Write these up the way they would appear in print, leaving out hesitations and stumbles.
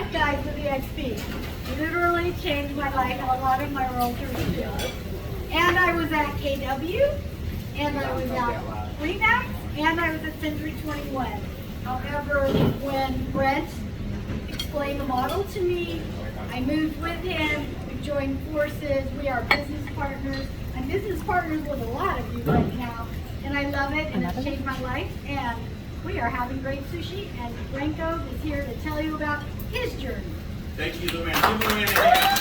that guy for the XP. Literally changed my life and a lot of my realtor skills. And I was at KW, and I was at Remax, and I was at Century 21. However, when Brent explained the model to me, I moved with him, we joined forces, we are business partners. I'm business partners with a lot of you right now, and I love it, and it's changed my life, and we are having great sushi, and Brent Gove is here to tell you about his journey. Thank you, Luann. Give Luann a hand.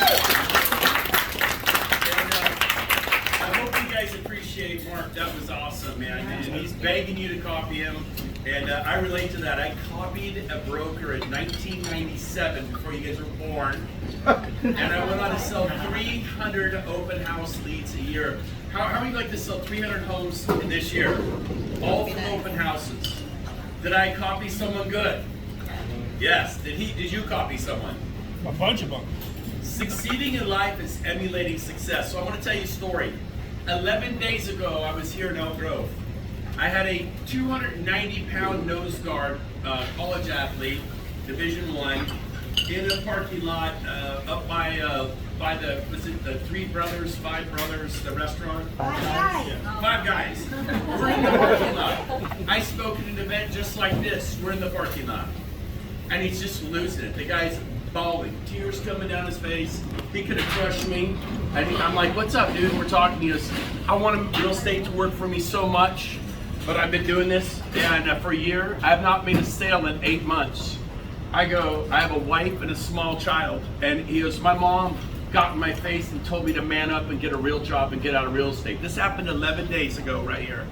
I hope you guys appreciate Mark. That was awesome, man. And he's begging you to copy him. And I relate to that. I copied a broker in 1997 before you guys were born. And I went on to sell 300 open house leads a year. How many like to sell 300 homes in this year? All from open houses. Did I copy someone good? Yes. Did you copy someone? A bunch of them. Succeeding in life is emulating success. So I want to tell you a story. 11 days ago, I was here in Elk Grove. I had a 290-pound nose guard, college athlete, Division I, in a parking lot up by the, was it the Five Brothers, the restaurant? Five Guys. Yeah. Five Guys. We're in the parking lot. I spoke at an event just like this. We're in the parking lot. And he's just losing it. The guy's bawling, tears coming down his face. He could have crushed me. And I'm like, what's up, dude? We're talking. He goes, I want real estate to work for me so much, but I've been doing this and for a year. I have not made a sale in 8 months. I go, I have a wife and a small child. And he goes, my mom got in my face and told me to man up and get a real job and get out of real estate. This happened 11 days ago right here.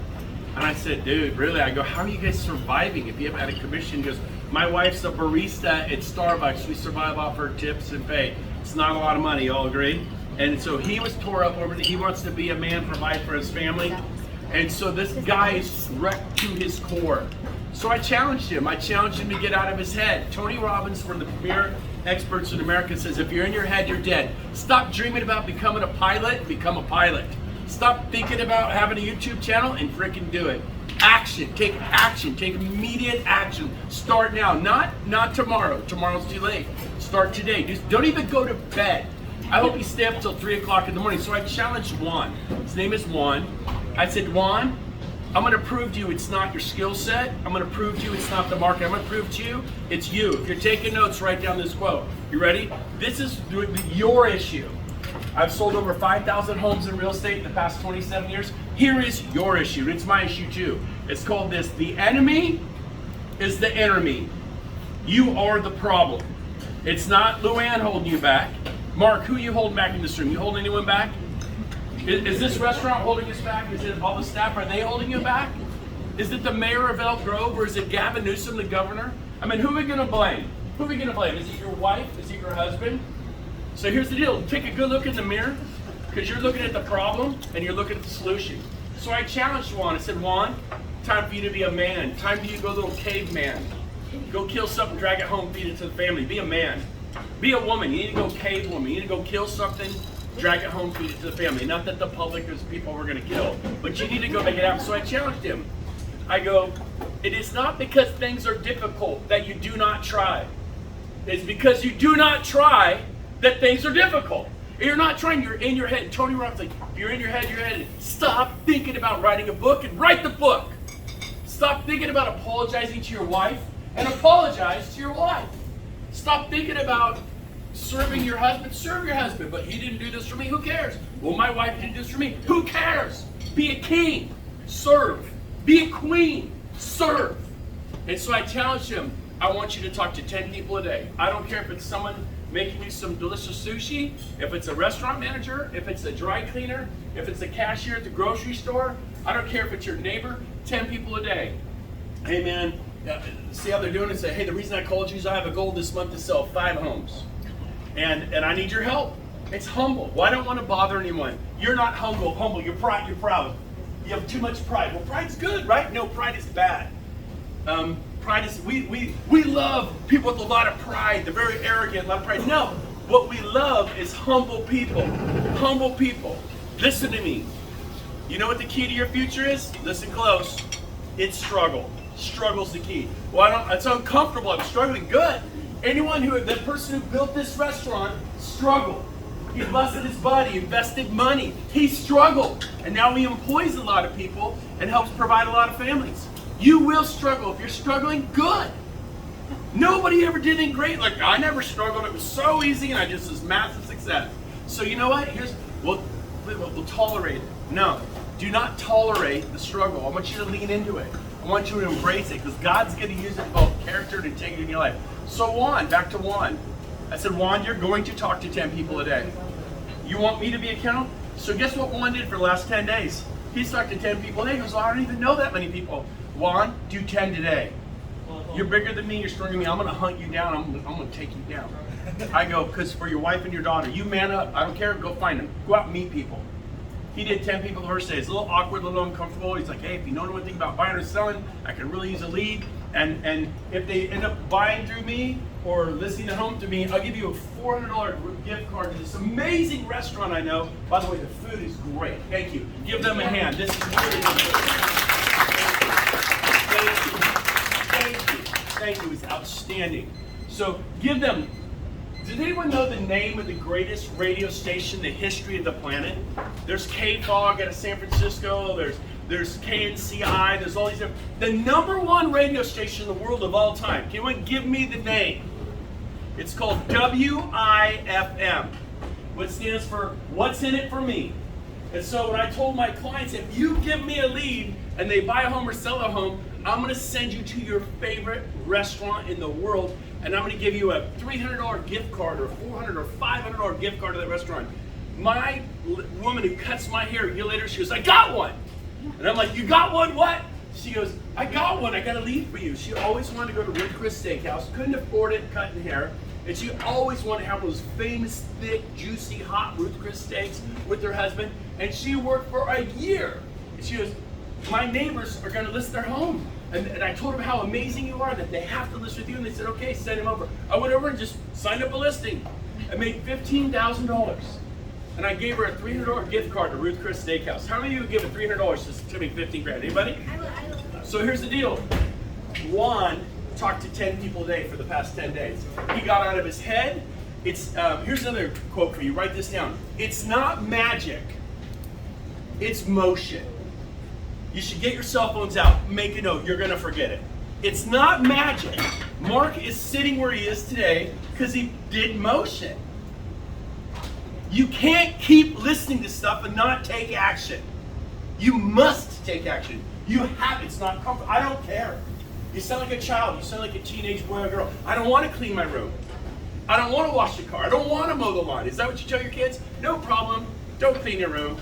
And I said, dude, really? I go, how are you guys surviving if you haven't had a commission? He goes, my wife's a barista at Starbucks. We survive off her tips and pay. It's not a lot of money, y'all agree? And so he was tore up over it. He wants to be a man, provide for his family. And so this guy is wrecked to his core. So I challenged him. I challenged him to get out of his head. Tony Robbins, one of the premier experts in America, says, if you're in your head, you're dead. Stop dreaming about becoming a pilot, become a pilot. Stop thinking about having a YouTube channel and freaking do it. Action, take immediate action. Start now, not tomorrow. Tomorrow's too late. Start today. Just don't even go to bed. I hope you stay up till 3 o'clock in the morning. So I challenged Juan. His name is Juan. I said, Juan, I'm going to prove to you it's not your skill set. I'm going to prove to you it's not the market. I'm going to prove to you it's you. If you're taking notes, write down this quote. You ready? This is your issue. I've sold over 5,000 homes in real estate in the past 27 years. Here is your issue. It's my issue too. It's called this. The enemy is the enemy. You are the problem. It's not Luann holding you back. Mark, who are you holding back in this room? You holding anyone back? Is this restaurant holding us back? Is it all the staff? Are they holding you back? Is it the mayor of Elk Grove, or is it Gavin Newsom, the governor? I mean, who are we going to blame? Who are we going to blame? Is it your wife? Is it your husband? So here's the deal. Take a good look in the mirror, because you're looking at the problem and you're looking at the solution. So I challenged Juan. I said, Juan, time for you to be a man. Time for you to go a little caveman. Go kill something, drag it home, feed it to the family. Be a man. Be a woman. You need to go cave woman. You need to go kill something, drag it home, feed it to the family. Not that the public is people we're going to kill, but you need to go make it happen. So I challenged him. I go, it is not because things are difficult that you do not try. It's because you do not try that things are difficult. If you're not trying, you're in your head. And Tony Robbins, like, if you're in your head, you're in. Stop thinking about writing a book and write the book. Stop thinking about apologizing to your wife and apologize to your wife. Stop thinking about serving your husband. Serve your husband, but he didn't do this for me. Who cares? Well, my wife didn't do this for me. Who cares? Be a king. Serve. Be a queen. Serve. And so I challenged him. I want you to talk to 10 people a day. I don't care if it's someone making you some delicious sushi, if it's a restaurant manager, if it's a dry cleaner, if it's a cashier at the grocery store. I don't care if it's your neighbor. 10 people a day. Hey man, see how they're doing it? Say, hey, the reason I called you is I have a goal this month to sell 5 homes. And I need your help. It's humble. Well, I don't want to bother anyone. You're not humble. You're proud. You have too much pride. Well, pride's good, right? No, pride is bad. Pride is, we love people with a lot of pride. They're very arrogant, a lot of pride. No, what we love is humble people. Humble people. Listen to me. You know what the key to your future is? Listen close. It's struggle. Struggle's the key. Well, it's uncomfortable. I'm struggling. Good. The person who built this restaurant struggled. He busted his butt, he invested money, he struggled. And now he employs a lot of people and helps provide a lot of families. You will struggle. If you're struggling, good. Nobody ever did anything great. Like, I never struggled. It was so easy and I just was massive success. So you know what? We'll tolerate it. No, do not tolerate the struggle. I want you to lean into it. I want you to embrace it because God's going to use it both character and integrity in your life. So Juan, back to Juan. I said, Juan, you're going to talk to 10 people a day. You want me to be accountable? So guess what Juan did for the last 10 days? He's talked to 10 people a day. He goes, well, I don't even know that many people. Juan, do 10 today. You're bigger than me, you're stronger than me. I'm going to hunt you down. I'm going to take you down. I go, because for your wife and your daughter, you man up. I don't care. Go find them. Go out and meet people. He did 10 people the first day. It's a little awkward, a little uncomfortable. He's like, hey, if you know anything about buying or selling, I can really use a lead. And if they end up buying through me or listing a home to me, I'll give you a $400 gift card to this amazing restaurant I know. By the way, the food is great. Thank you. Give them a hand. This is really good. Thank you. It's outstanding. So give them. Does anyone know the name of the greatest radio station in the history of the planet? There's KFOG out of San Francisco. There's KNCI. There's all these different. The #1 radio station in the world of all time. Can anyone give me the name? It's called WIFM. What stands for What's in It for Me. And so when I told my clients, if you give me a lead and they buy a home or sell a home, I'm going to send you to your favorite restaurant in the world, and I'm going to give you a $300 gift card or $400 or $500 gift card to that restaurant. My woman who cuts my hair a year later, she goes, I got one. And I'm like, you got one? What? She goes, I got one. I got a lead for you. She always wanted to go to Ruth Chris Steakhouse, couldn't afford it cutting hair, and she always wanted to have those famous, thick, juicy, hot Ruth Chris steaks with her husband, and she worked for a year. And she goes, my neighbors are going to list their home. And I told them how amazing you are, that they have to list with you. And they said, okay, send him over. I went over and just signed up a listing. I made $15,000. And I gave her a $300 gift card to Ruth Chris Steakhouse. How many of you would give a $300 to make 15 grand? Anybody? So here's the deal. Juan talked to 10 people a day for the past 10 days. He got out of his head. Here's another quote for you. Write this down. It's not magic. It's motion. You should get your cell phones out, make a note, you're going to forget it. It's not magic. Mark is sitting where he is today because he did motion. You can't keep listening to stuff and not take action. You must take action. It's not comfortable. I don't care. You sound like a child, you sound like a teenage boy or girl. I don't want to clean my room. I don't want to wash the car. I don't want to mow the lawn. Is that what you tell your kids? No problem. Don't clean your room.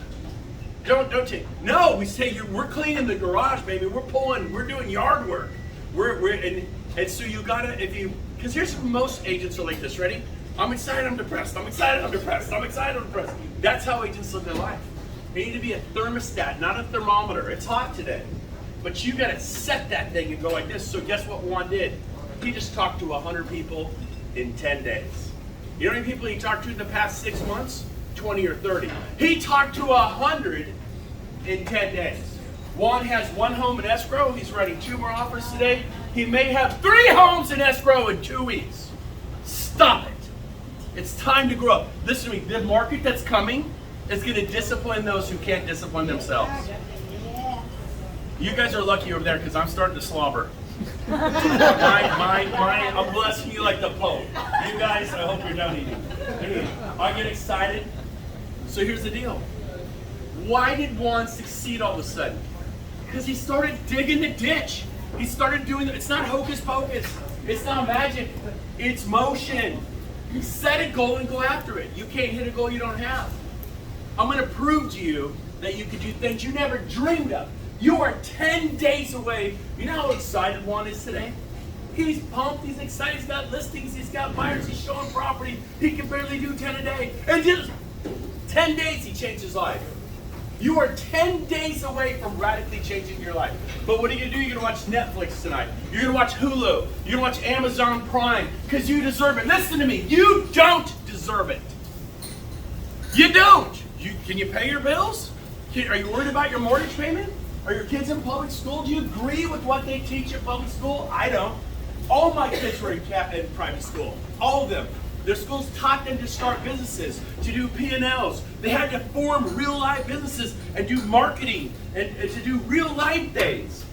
Don't take. No, we say we're cleaning the garage, baby. We're doing yard work. And so you gotta, because here's most agents are like this. Ready? I'm excited, I'm depressed. I'm excited, I'm depressed. I'm excited, I'm depressed. That's how agents live their life. They need to be a thermostat, not a thermometer. It's hot today, but you gotta set that thing and go like this. So guess what Juan did? He just talked to 100 people in 10 days. You know how many people he talked to in the past 6 months? 20 or 30. He talked to 100 in 10 days. Juan has 1 home in escrow. He's writing 2 more offers today. He may have 3 homes in escrow in 2 weeks. Stop it. It's time to grow up. Listen to me. The market that's coming is going to discipline those who can't discipline themselves. You guys are lucky over there because I'm starting to slobber. I'm blessing you like the Pope. You guys, I hope you're done eating. I get excited. So here's the deal. Why did Juan succeed all of a sudden? Because he started digging the ditch. He started doing it. It's not hocus pocus. It's not magic. It's motion. You set a goal and go after it. You can't hit a goal you don't have. I'm going to prove to you that you could do things you never dreamed of. You are 10 days away. You know how excited Juan is today? He's pumped. He's excited. He's got listings. He's got buyers. He's showing property. He can barely do 10 a day. And just 10 days he changed his life. You are 10 days away from radically changing your life. But what are you going to do? You're going to watch Netflix tonight. You're going to watch Hulu. You're going to watch Amazon Prime because you deserve it. Listen to me. You don't deserve it. You don't. Can you pay your bills? Are you worried about your mortgage payment? Are your kids in public school? Do you agree with what they teach at public school? I don't. All my kids were in private school. All of them. Their schools taught them to start businesses, to do P&Ls. They had to form real life businesses and do marketing and to do real life things.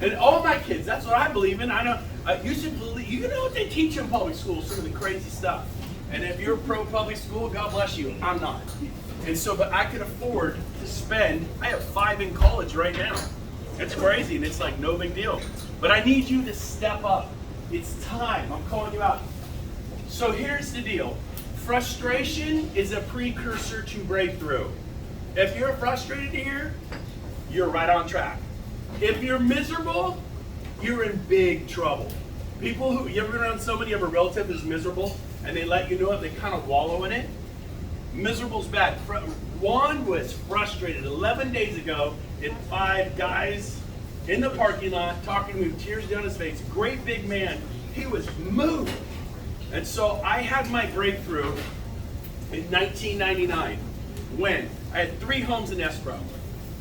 And all my kids, that's what I believe in. I know you should believe. You know what they teach in public school? Some of the crazy stuff. And if you're pro public school, God bless you. I'm not. And so, but I could afford to spend. I have 5 in college right now. It's crazy, and it's like no big deal. But I need you to step up. It's time. I'm calling you out. So here's the deal. Frustration is a precursor to breakthrough. If you're frustrated here, you're right on track. If you're miserable, you're in big trouble. People who, you ever been around somebody, you have a relative who's miserable, and they let you know it, they kind of wallow in it? Miserable's bad. Juan was frustrated 11 days ago, and 5 guys in the parking lot talking to me with tears down his face. Great big man. He was moved. And so I had my breakthrough in 1999 when I had 3 homes in escrow.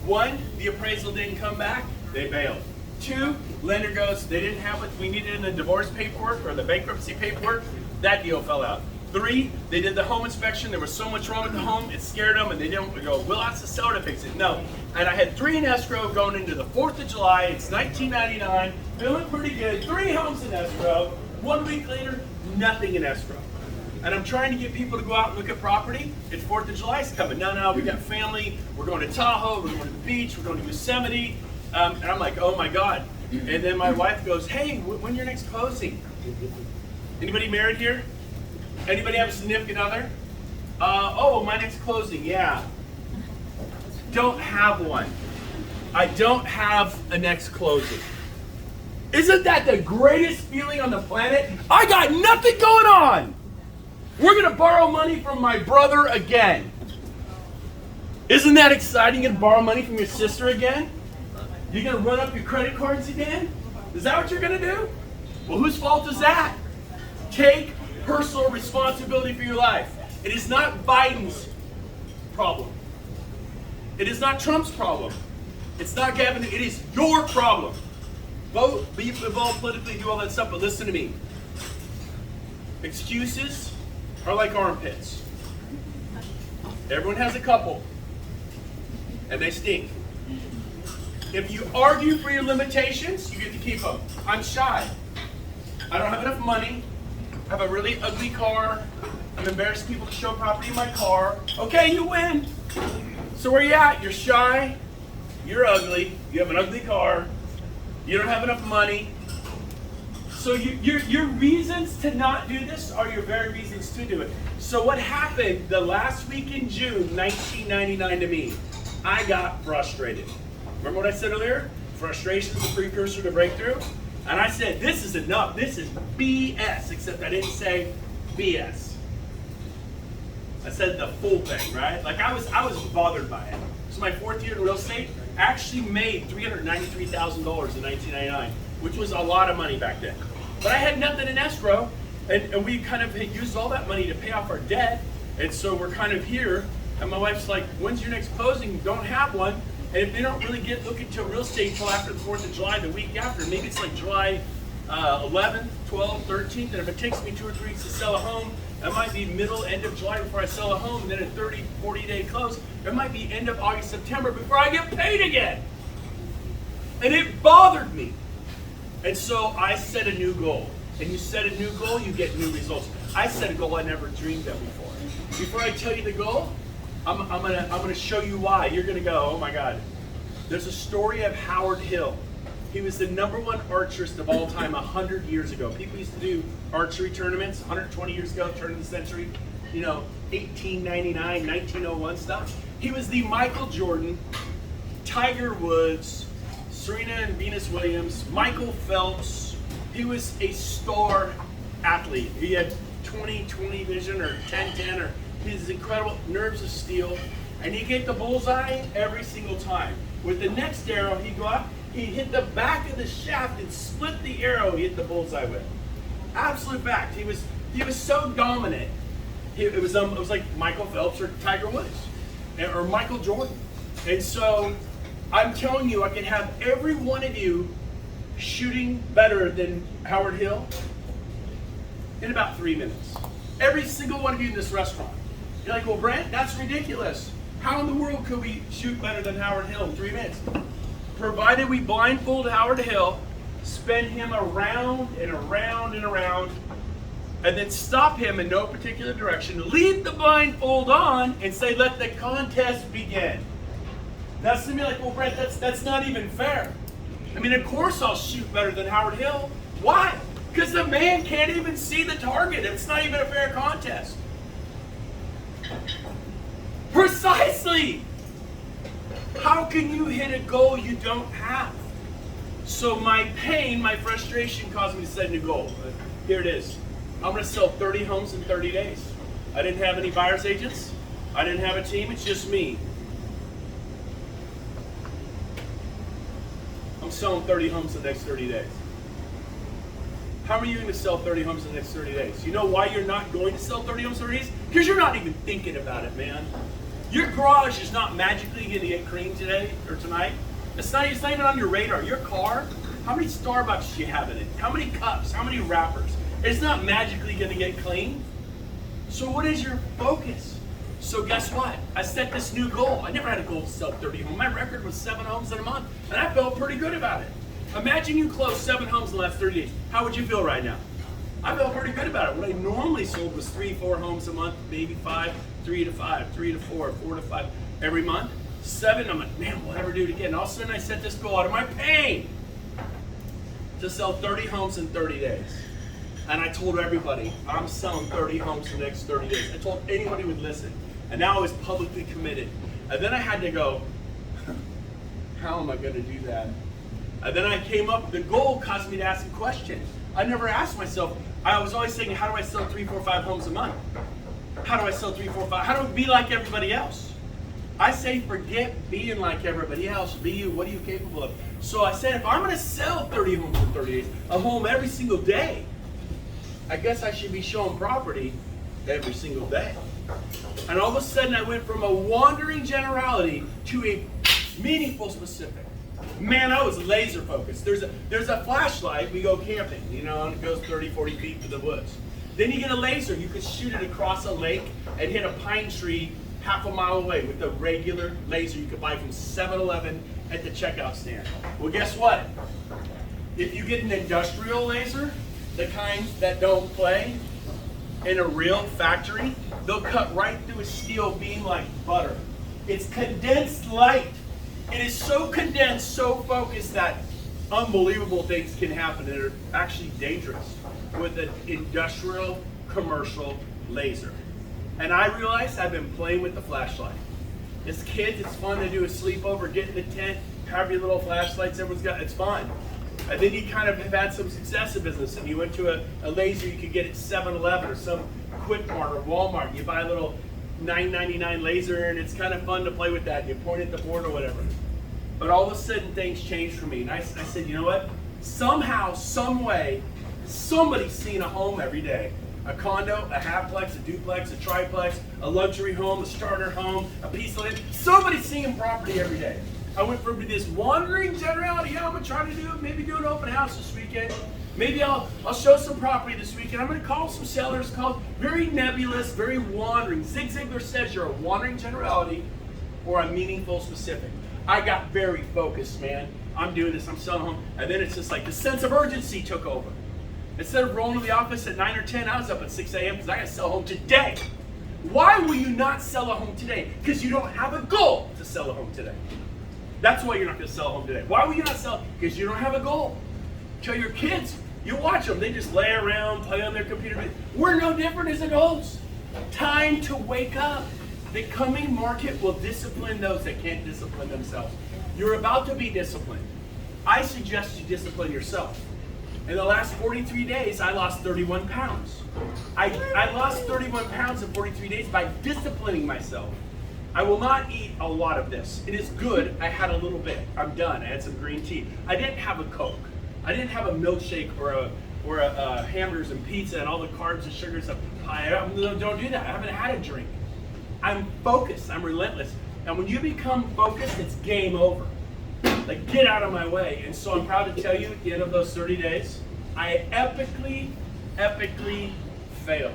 1, the appraisal didn't come back, they bailed. 2, lender goes, they didn't have what we needed in the divorce paperwork or the bankruptcy paperwork, that deal fell out. 3, they did the home inspection, there was so much wrong with the home, it scared them, and they didn't go, we'll ask the seller to fix it. No. And I had 3 in escrow going into the 4th of July, it's 1999, feeling pretty good, 3 homes in escrow. 1 week later, nothing in escrow. And I'm trying to get people to go out and look at property. It's 4th of July's coming. No, we got family. We're going to Tahoe. We're going to the beach. We're going to Yosemite. And I'm like, oh my God. And then my wife goes, hey, when your next closing? Anybody married here? Anybody have a significant other? Oh, my next closing, yeah. Don't have one. I don't have a next closing. Isn't that the greatest feeling on the planet? I got nothing going on. We're going to borrow money from my brother again. Isn't that exciting? You're going to borrow money from your sister again? You're going to run up your credit cards again? Is that what you're going to do? Well, whose fault is that? Take personal responsibility for your life. It is not Biden's problem. It is not Trump's problem. It's not Gavin. It is your problem. Vote, be involved politically, do all that stuff, but listen to me. Excuses are like armpits. Everyone has a couple, and they stink. If you argue for your limitations, you get to keep them. I'm shy. I don't have enough money. I have a really ugly car. I'm embarrassed people to show property in my car. Okay, you win. So where you at? You're shy. You're ugly. You have an ugly car. You don't have enough money. So your reasons to not do this are your very reasons to do it. So what happened the last week in June 1999 to me? I got frustrated. Remember what I said earlier? Frustration is the precursor to breakthrough. And I said, this is enough. This is BS, except I didn't say BS. I said the full thing, right? Like I was bothered by it. This is my 4th year in real estate. I actually made $393,000 in 1999, which was a lot of money back then. But I had nothing in escrow, and we kind of had used all that money to pay off our debt. And so we're kind of here, and my wife's like, when's your next closing? Don't have one. And if they don't really look into real estate until after the 4th of July, the week after, maybe it's like July 11th, 12th, 13th, and if it takes me 2 or 3 weeks to sell a home, it might be end of July before I sell a home, and then a 30, 40-day close. It might be end of August, September before I get paid again. And it bothered me. And so I set a new goal. And you set a new goal, you get new results. I set a goal I never dreamed of before. Before I tell you the goal, I'm gonna show you why. You're gonna go, oh my God. There's a story of Howard Hill. He was the #1 archerist of all time 100 years ago. People used to do archery tournaments 120 years ago, turn of the century, 1899, 1901 stuff. He was the Michael Jordan, Tiger Woods, Serena and Venus Williams, Michael Phelps. He was a star athlete. He had 20/20 vision or 10/10, or his incredible nerves of steel. And he hit the bullseye every single time. With the next arrow, he'd go up, he'd hit the back of the shaft and split the arrow he hit the bullseye with. Absolute fact. He was so dominant. It was like Michael Phelps or Tiger Woods or Michael Jordan. And so I'm telling you, I can have every one of you shooting better than Howard Hill? In about 3 minutes. Every single one of you in this restaurant. You're like, well, Brent, that's ridiculous. How in the world could we shoot better than Howard Hill in 3 minutes? Provided we blindfold Howard Hill, spin him around and around and around, and then stop him in no particular direction, leave the blindfold on, and say, let the contest begin. That's to me like, well, Brent, that's not even fair. I mean, of course I'll shoot better than Howard Hill. Why? Because the man can't even see the target. It's not even a fair contest. Precisely! How can you hit a goal you don't have? So my pain, my frustration caused me to set a new goal. Here it is. I'm going to sell 30 homes in 30 days. I didn't have any buyer's agents. I didn't have a team. It's just me. I'm selling 30 homes in the next 30 days. How are you going to sell 30 homes in the next 30 days? You know why you're not going to sell 30 homes in 30 days? Because you're not even thinking about it, man. Your garage is not magically going to get clean today or tonight. It's not even on your radar. Your car, how many Starbucks do you have in it? How many cups? How many wrappers? It's not magically going to get clean. So what is your focus? So guess what? I set this new goal. I never had a goal to sell 30 homes. My record was 7 homes in a month, and I felt pretty good about it. Imagine you closed 7 homes in the last 30 days. How would you feel right now? I felt pretty good about it. What I normally sold was 3-4 homes a month, maybe 5, 3 to 5, 3 to 4, 4 to 5 every month. 7, I'm like, man, we'll never do it again. And all of a sudden I set this goal out of my pain to sell 30 homes in 30 days. And I told everybody, I'm selling 30 homes in the next 30 days. I told anyone who would listen. And now I was publicly committed. And then I had to go, how am I going to do that? And then I came up, the goal caused me to ask a question. I never asked myself, I was always saying, how do I sell 3, 4, 5 homes a month? How do I sell 3, 4, 5? How do I be like everybody else? I say, forget being like everybody else. Be you. What are you capable of? So I said, if I'm going to sell 30 homes in 30 days, a home every single day, I guess I should be showing property every single day. And all of a sudden, I went from a wandering generality to a meaningful specific. Man, I was laser focused. There's a flashlight. We go camping, you know, and it goes 30, 40 feet to the woods. Then you get a laser. You could shoot it across a lake and hit a pine tree half a mile away with a regular laser you could buy from 7-Eleven at the checkout stand. Well, guess what? If you get an industrial laser, the kind that don't play, in a real factory, they'll cut right through a steel beam like butter. It's condensed light. It is so condensed, so focused that unbelievable things can happen that are actually dangerous with an industrial commercial laser. And I realized I've been playing with the flashlight. As kids, it's fun to do a sleepover, get in the tent, have your little flashlights, everyone's got, it's fun. And then you kind of have had some success in business, and you went to a laser you could get at 7-Eleven or some Quick Mart or Walmart, and you buy a little $9.99 laser, and it's kind of fun to play with that, and you point at the board or whatever. But all of a sudden, things changed for me, and I said, you know what? Somehow, some way, somebody's seeing a home every day. A condo, a halfplex, a duplex, a triplex, a luxury home, a starter home, a piece of land. Somebody's seeing property every day. I went from this wandering generality, yeah, I'm going to try to maybe do an open house this weekend. Maybe I'll show some property this weekend. I'm going to call some sellers, very nebulous, very wandering. Zig Ziglar says you're a wandering generality or a meaningful specific. I got very focused, man. I'm doing this, I'm selling home. And then it's just like the sense of urgency took over. Instead of rolling to the office at 9 or 10, I was up at 6 a.m. because I got to sell a home today. Why will you not sell a home today? Because you don't have a goal to sell a home today. That's why you're not going to sell a home today. Why will you not sell? Because you don't have a goal. Tell your kids, you watch them, they just lay around, play on their computer. We're no different as adults. Time to wake up. The coming market will discipline those that can't discipline themselves. You're about to be disciplined. I suggest you discipline yourself. In the last 43 days, I lost 31 pounds. I lost 31 pounds in 43 days by disciplining myself. I will not eat a lot of this. It is good. I had a little bit. I'm done. I had some green tea. I didn't have a Coke. I didn't have a milkshake or a hamburgers and pizza and all the carbs and sugars. Don't do that. I haven't had a drink. I'm focused. I'm relentless. And when you become focused, it's game over. Like, get out of my way. And so I'm proud to tell you, at the end of those 30 days, I epically failed.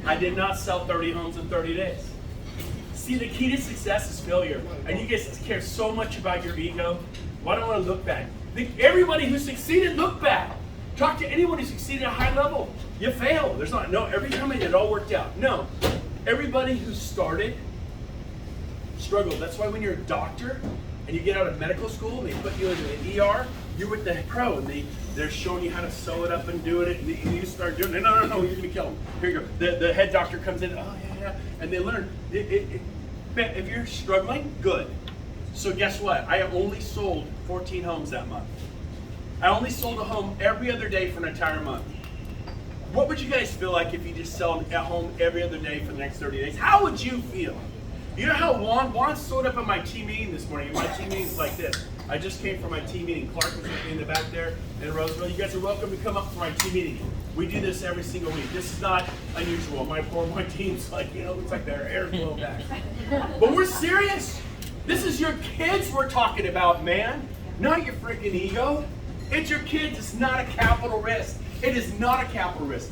I did not sell 30 homes in 30 days. See, the key to success is failure. And you guys care so much about your ego. Why don't I look back? Everybody who succeeded, look back. Talk to anyone who succeeded at a high level. You fail. There's not, no, every time it all worked out. No. Everybody who started struggled. That's why when you're a doctor and you get out of medical school and they put you into the ER, you're with the pro and they're showing you how to sew it up and doing it, and you start doing it. No, you're gonna kill them. Here you go. The head doctor comes in, oh yeah, and they learn. If you're struggling, good. So guess what? I only sold 14 homes that month. I only sold a home every other day for an entire month. What would you guys feel like if you just sold a home every other day for the next 30 days? How would you feel? You know how Juan showed up at my team meeting this morning, and my team meeting is like this. I just came from my team meeting. Clark was with me in the back there in Roseville. You guys are welcome to come up for my team meeting. We do this every single week. This is not unusual. My team's like, looks like their hair's blown back. But we're serious. This is your kids we're talking about, man. Not your freaking ego. It's your kids. It's not a capital risk. It is not a capital risk.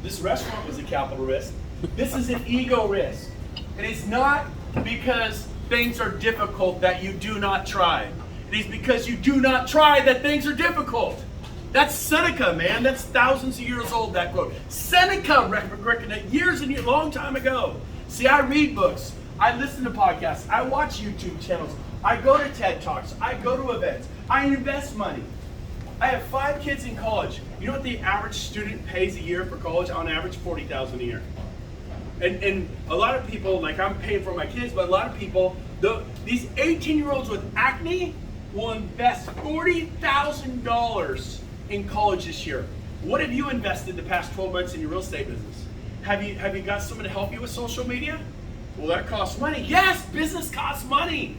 This restaurant was a capital risk. This is an ego risk. It is not because things are difficult that you do not try. It is because you do not try that things are difficult. That's Seneca, man. That's thousands of years old, that quote. Seneca reckoned it years and years, long time ago. See, I read books. I listen to podcasts. I watch YouTube channels. I go to TED Talks. I go to events. I invest money. I have 5 kids in college. You know what the average student pays a year for college? On average, $40,000 a year. And a lot of people, like I'm paying for my kids, but a lot of people, these 18-year-olds with acne will invest $40,000 in college this year. What have you invested the past 12 months in your real estate business? Have you got someone to help you with social media? Well, that costs money. Yes, business costs money.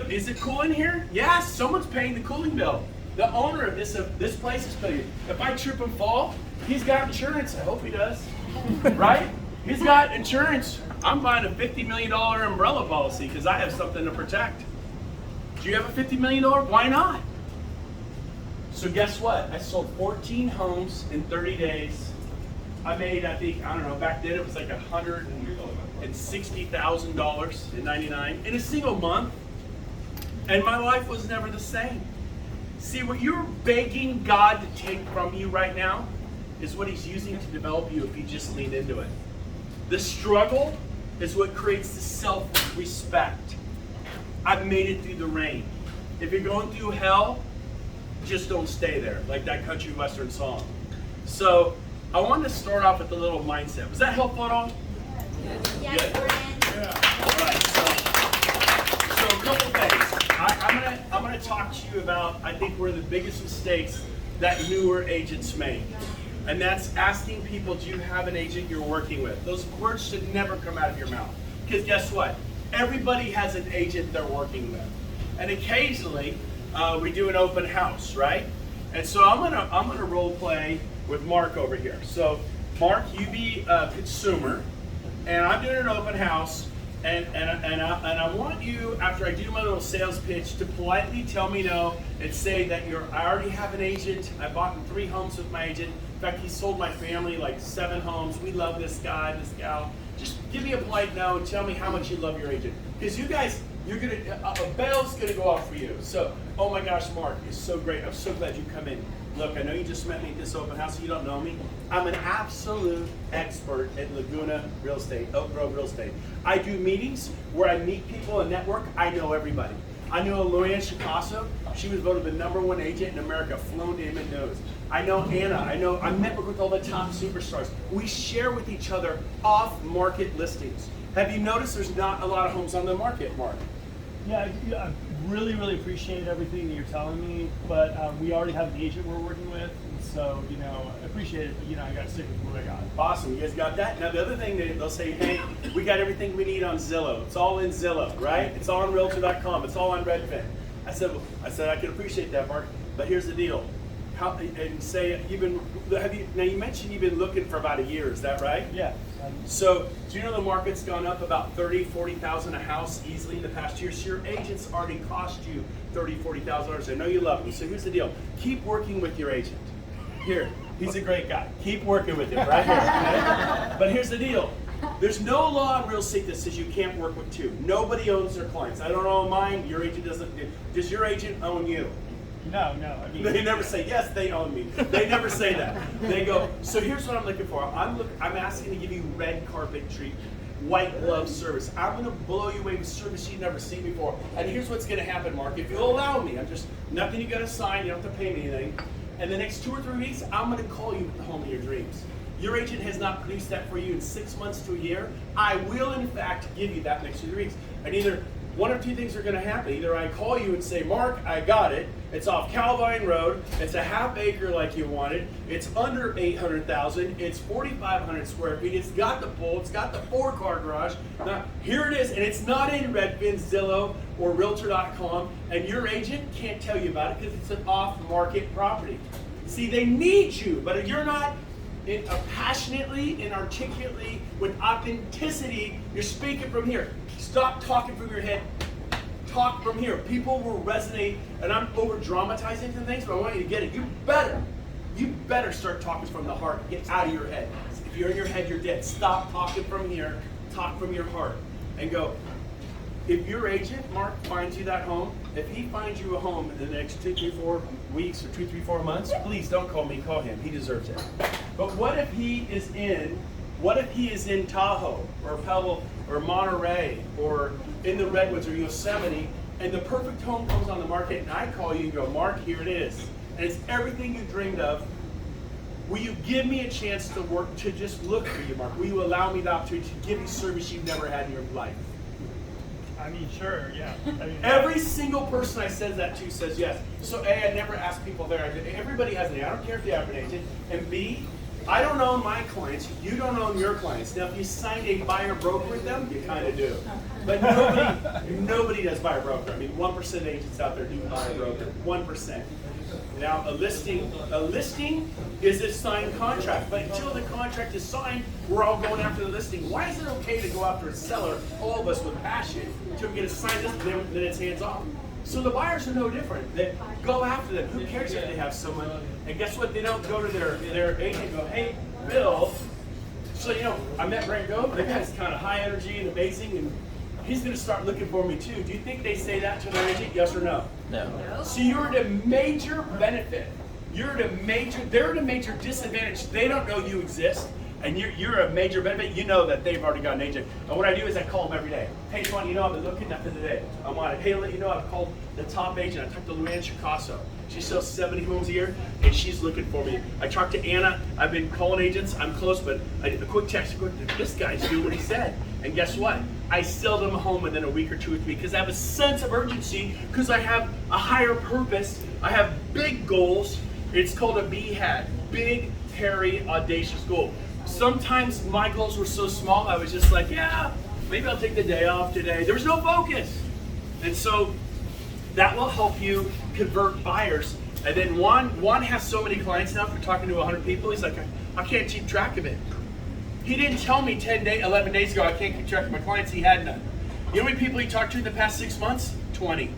Is it cool in here? Yes, someone's paying the cooling bill. The owner of this place is paying. If I trip and fall, he's got insurance. I hope he does. Right? He's got insurance. I'm buying a $50 million umbrella policy because I have something to protect. Do you have a $50 million? Why not? So guess what? I sold 14 homes in 30 days. I made, I don't know, back then it was like $160,000 in '99 in a single month. And my life was never the same. See, what you're begging God to take from you right now is what He's using to develop you if you just lean into it. The struggle is what creates the self-respect. I've made it through the rain. If you're going through hell, just don't stay there, like that country western song. So I wanted to start off with a little mindset. Was that helpful at all? Yes, Good. Brent. Yeah. All right. So a couple things. I'm gonna talk to you about, I think, one of the biggest mistakes that newer agents make. And that's asking people, do you have an agent you're working with? Those words should never come out of your mouth. Because guess what? Everybody has an agent they're working with. And occasionally, we do an open house, right? And so I'm gonna role play with Mark over here. So Mark, you be a consumer, and I'm doing an open house, and I want you, after I do my little sales pitch, to politely tell me no and say that I already have an agent. I bought 3 homes with my agent. In fact, he sold my family like 7 homes. We love this guy, this gal. Just give me a polite no and tell me how much you love your agent. Because you guys, a bell's gonna go off for you. So, oh my gosh, Mark, it's so great. I'm so glad you come in. Look, I know you just met me at this open house, so you don't know me. I'm an absolute expert at Laguna real estate, Elk Grove real estate. I do meetings where I meet people and network. I know everybody. I know Luann Shikasho. She was voted the #1 agent in America, flown to and knows. I know Anna. I network with all the top superstars. We share with each other off-market listings. Have you noticed there's not a lot of homes on the market, Mark? Yeah, I really, really appreciate everything that you're telling me, but we already have an agent we're working with, and so, I appreciate it, but, I gotta stick with what I got. Awesome, you guys got that? Now the other thing, they'll say, hey, we got everything we need on Zillow. It's all in Zillow, right? It's all on Realtor.com. It's all on Redfin. I said I can appreciate that, Mark, but here's the deal. and say now you mentioned you've been looking for about a year, is that right? Yeah. So do you know the market's gone up about 30, 40,000 a house easily in the past year? So your agent's already cost you $30, $40,000. I know you love me. So here's the deal. Keep working with your agent. Here, he's a great guy. Keep working with him right here. Okay? But here's the deal. There's no law in real estate that says you can't work with two. Nobody owns their clients. I don't own mine. Your agent doesn't. Does your agent own you? No. I mean, They never say, yes, they own me. They never say that. They go, so here's what I'm looking for. I'm asking to give you red carpet treatment, white glove service. I'm going to blow you away with service you've never seen before. And here's what's going to happen, Mark. If you'll allow me, nothing you got to sign. You don't have to pay me anything. And the next 2 or 3 weeks, I'm going to call you with the home of your dreams. Your agent has not produced that for you in 6 months to a year. I will, in fact, give you that next 2 weeks. And either one or two things are going to happen. Either I call you and say, Mark, I got it. It's off Calvine Road. It's a half acre like you wanted. It's under 800,000. It's 4,500 square feet. It's got the pool. It's got the 4-car garage. Now, here it is, and it's not in Redfin, Zillow, or Realtor.com, and your agent can't tell you about it because it's an off-market property. See, they need you, but if you're not passionately and articulately, with authenticity, you're speaking from here. Stop talking from your head. Talk from here. People will resonate, and I'm over dramatizing some things, but I want you to get it. You better start talking from the heart. Get out of your head. If you're in your head, you're dead. Stop talking from here. Talk from your heart. And go, if your agent, Mark, finds you that home, if he finds you a home in the next 2, 3, 4 weeks or 2, 3, 4 months, please don't call me, call him. He deserves it. But what if he is in Tahoe or Pebble or Monterey or in the Redwoods or Yosemite, and the perfect home comes on the market, and I call you and go, Mark, here it is. And it's everything you dreamed of. Will you give me a chance to work, to just look for you, Mark? Will you allow me the opportunity to give you service you've never had in your life? I mean, sure, yeah. I mean, Every single person I says that to says yes. So A, I never ask people there. Everybody has an agent. I don't care if you have an agent. And B, I don't own my clients. You don't own your clients. Now, if you signed a buyer broker with them, you kind of do. But nobody does buyer broker. I mean, 1% of agents out there do buyer broker. 1%. Now, a listing is a signed contract. But until the contract is signed, we're all going after the listing. Why is it okay to go after a seller, all of us with passion, to get a signed listing, then it's hands off? So the buyers are no different. They go after them. Who cares if they have someone? And guess what? They don't go to their agent and go, hey, Bill. So, I met Brent Gove. That guy's kind of high energy and amazing, and he's going to start looking for me too. Do you think they say that to their agent? Yes or no? No. So you're at a major benefit. They're at a major disadvantage. They don't know you exist. And you're a major benefit. You know that they've already got an agent. And what I do is I call them every day. Hey, Juan, I've been looking nothing today. I want to, hey, let you know I've called the top agent. I talked to Luann Shikasho. She sells 70 homes a year, and she's looking for me. I talked to Anna. I've been calling agents. I'm close, but I did a quick text. This guy's doing what he said. And guess what? I sell them a home within a week or 2 or 3 because I have a sense of urgency, because I have a higher purpose. I have big goals. It's called a BHAG, big, hairy, audacious goal. Sometimes my goals were so small, I was just like, yeah, maybe I'll take the day off today. There was no focus. And so that will help you convert buyers. And then Juan has so many clients now, for talking to 100 people, he's like, I can't keep track of it. He didn't tell me 11 days ago I can't keep track of my clients. He had none. You know how many people he talked to in the past 6 months? 20.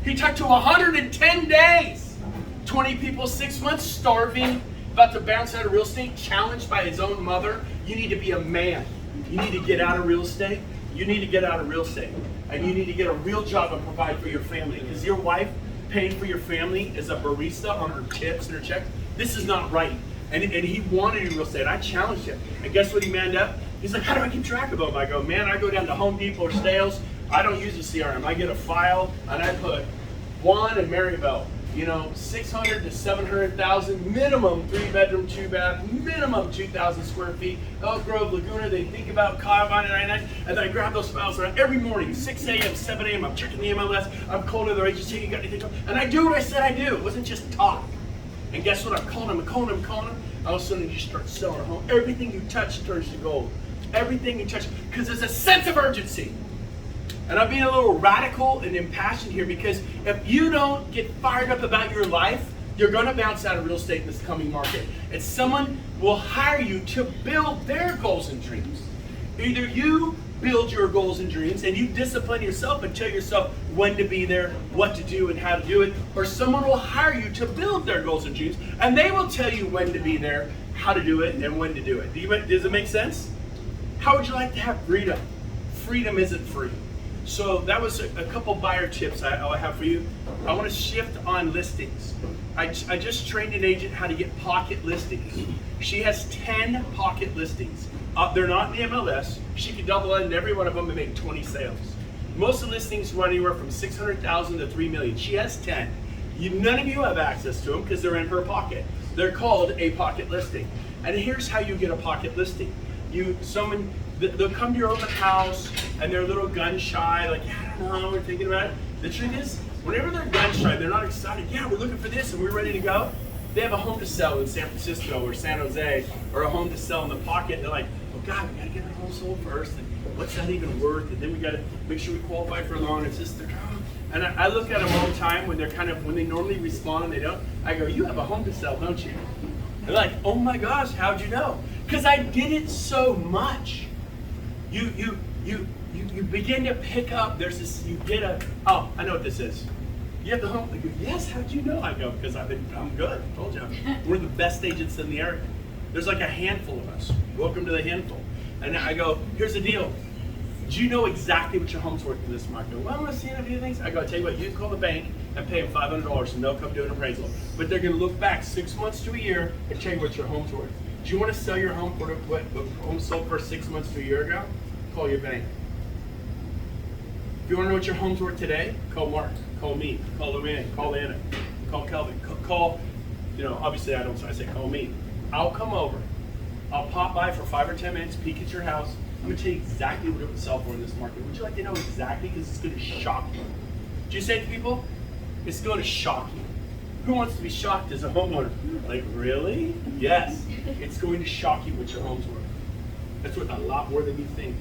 He talked to 110 days. 20 people, 6 months, starving, about to bounce out of real estate, challenged by his own mother. You need to be a man. You need to get out of real estate. You need to get out of real estate. And you need to get a real job and provide for your family. Because your wife paying for your family as a barista on her tips and her checks, this is not right. And he wanted to do real estate. I challenged him. And guess what he manned up? He's like, how do I keep track of them? I go, man, I go down to Home Depot or Stales. I don't use a CRM. I get a file and I put Juan and Maryville. 600 to 700,000, minimum 3-bedroom, 2-bath, minimum 2,000 square feet. Elk Grove, Laguna, they think about Calvine and 99, and then I grab those files around every morning, 6 a.m., 7 a.m., I'm checking the MLS, I'm calling their agency, you got anything? And I do what I said I do. It wasn't just talk. And guess what? I'm calling them. All of a sudden, you start selling a home. Everything you touch turns to gold. Everything you touch, because there's a sense of urgency. And I'm being a little radical and impassioned here, because if you don't get fired up about your life, You're going to bounce out of real estate in this coming market. And someone will hire you to build their goals and dreams. Either you build your goals and dreams and you discipline yourself and tell yourself when to be there, what to do, and how to do it, or someone will hire you to build their goals and dreams and they will tell you when to be there, how to do it, and when to do it. Does it make sense? How would you like to have freedom? Freedom isn't free. So that was a couple buyer tips I have for you. I want to shift on listings. I just trained an agent how to get pocket listings. She has 10 pocket listings. They're not in the MLS. She could double in every one of them and make 20 sales. Most of the listings run anywhere from 600,000 to 3 million. She has 10. None of you have access to them because they're in her pocket. They're called a pocket listing. And here's how you get a pocket listing. They'll come to your open house and they're a little gun shy, like, yeah, I don't know, we're thinking about it. The truth is, whenever they're gun shy, they're not excited. Yeah, we're looking for this and we're ready to go. They have a home to sell in San Francisco or San Jose, or a home to sell in the pocket. They're like, oh God, we gotta get our home sold first, and what's that even worth? And then we gotta make sure we qualify for a loan. It's just and I look at them all the time when when they normally respond and they don't. I go, you have a home to sell, don't you? They're like, oh my gosh, how'd you know? Because I did it so much. You begin to pick up. There's this. Oh, I know what this is. You have the home. They go, yes, how'd you know? I go, because I'm good. I told you. We're the best agents in the area. There's like a handful of us. Welcome to the handful. And I go, here's the deal. Do you know exactly what your home's worth in this market? Well, I'm going to see a few things. I go, I tell you what, you call the bank and pay them $500 and they'll come do an appraisal. But they're going to look back 6 months to a year and tell you what your home's worth. Do you want to sell your home for what home sold for 6 months to a year ago? Call your bank. If you want to know what your home's worth today, call Mark, call me, call Luann, call Anna, call Kelvin, call, obviously I say call me. I'll come over. I'll pop by for 5 or 10 minutes, peek at your house. I'm going to tell you exactly what it would sell for in this market. Would you like to know exactly? Because it's going to shock you. Do you say it to people? It's going to shock you. Who wants to be shocked as a homeowner? Like, really? Yes. It's going to shock you what your home's worth. That's worth a lot more than you think.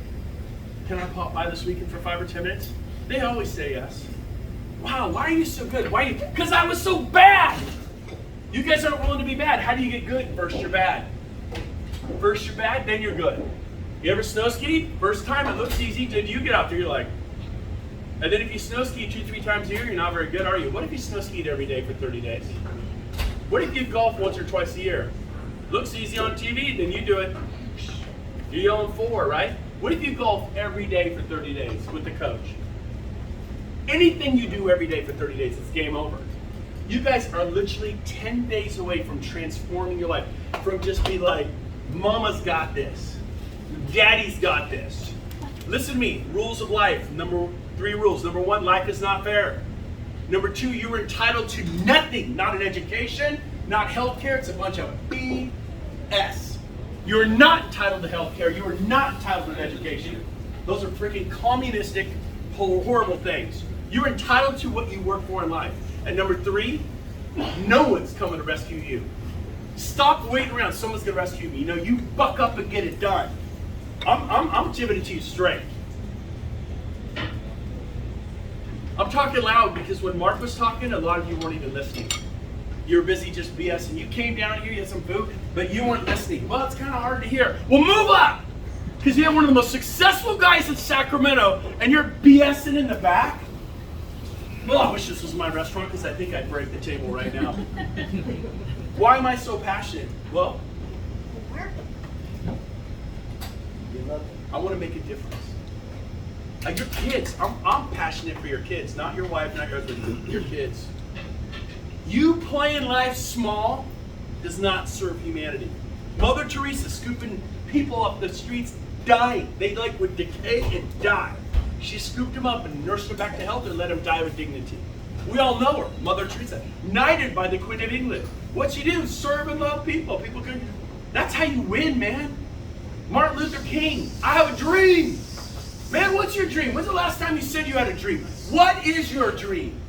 Can I pop by this weekend for 5 or 10 minutes? They always say yes. Wow, why are you so good? Because I was so bad. You guys aren't willing to be bad. How do you get good? First you're bad. First you're bad, then you're good. You ever snow ski? First time it looks easy, then you get out there, you're like. And then if you snow ski 2-3 times a year, you're not very good, are you? What if you snow skied every day for 30 days? What if you golf once or twice a year? Looks easy on TV, then you do it. You're yelling 4, right? What if you golf every day for 30 days with the coach? Anything you do every day for 30 days, it's game over. You guys are literally 10 days away from transforming your life. From just be like, mama's got this. Daddy's got this. Listen to me, rules of life. 3 rules. Number 1, life is not fair. Number 2, you are entitled to nothing. Not an education, not health care. It's a bunch of BS. You're not entitled to health care. You are not entitled to an education. Those are freaking communistic, horrible things. You're entitled to what you work for in life. And number 3, no one's coming to rescue you. Stop waiting around. Someone's going to rescue me. You buck up and get it done. I'm giving it to you straight. I'm talking loud because when Mark was talking, a lot of you weren't even listening. You were busy just BSing. You came down here, you had some food, but you weren't listening. Well, it's kind of hard to hear. Well, move up! Because you have one of the most successful guys in Sacramento, and you're BSing in the back. Well, I wish this was my restaurant because I think I'd break the table right now. Why am I so passionate? Well, I want to make a difference. Like your kids, I'm passionate for your kids, not your wife, not your husband, your kids. You playing life small does not serve humanity. Mother Teresa scooping people up the streets dying. They would decay and die. She scooped them up and nursed them back to health and let them die with dignity. We all know her, Mother Teresa, knighted by the Queen of England. What'd she do? Serve and love people. That's how you win, man. Martin Luther King, I have a dream. Man, what's your dream? When's the last time you said you had a dream? What is your dream?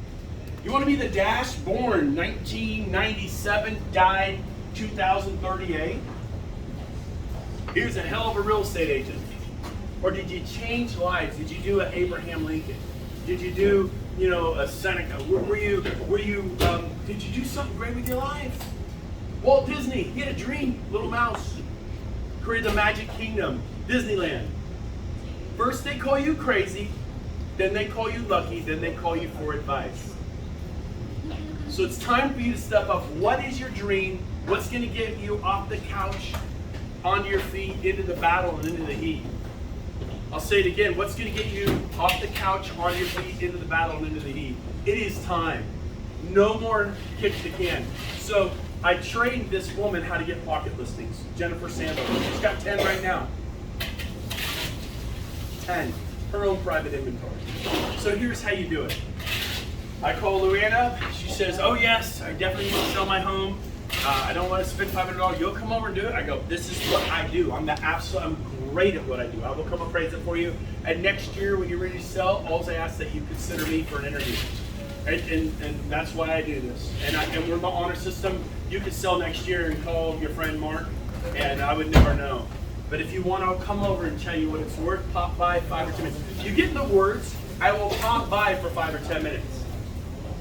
You want to be the Dash, born 1997, died 2038? He was a hell of a real estate agent. Or did you change lives? Did you do an Abraham Lincoln? Did you do, you know, a Seneca? Did you do something great with your life? Walt Disney, he had a dream, little mouse, created the Magic Kingdom, Disneyland. First they call you crazy, then they call you lucky, then they call you for advice. So it's time for you to step up. What is your dream? What's going to get you off the couch, onto your feet, into the battle, and into the heat? I'll say it again. What's going to get you off the couch, on your feet, into the battle, and into the heat? It is time. No more kick the can. So I trained this woman how to get pocket listings. Jennifer Sandler. She's got 10 right now. 10. Her own private inventory. So here's how you do it. I call Luann up. She says, oh yes, I definitely need to sell my home. I don't want to spend $500. You'll come over and do it? I go, this is what I do. I'm great at what I do. I will come appraise it for you. And next year when you're ready to sell, all I ask that you consider me for an interview. And that's why I do this. And we're in the honor system. You could sell next year and call your friend Mark, and I would never know. But if you want, I'll come over and tell you what it's worth. Pop by 5 or 10 minutes. You get the words, I will pop by for 5 or 10 minutes.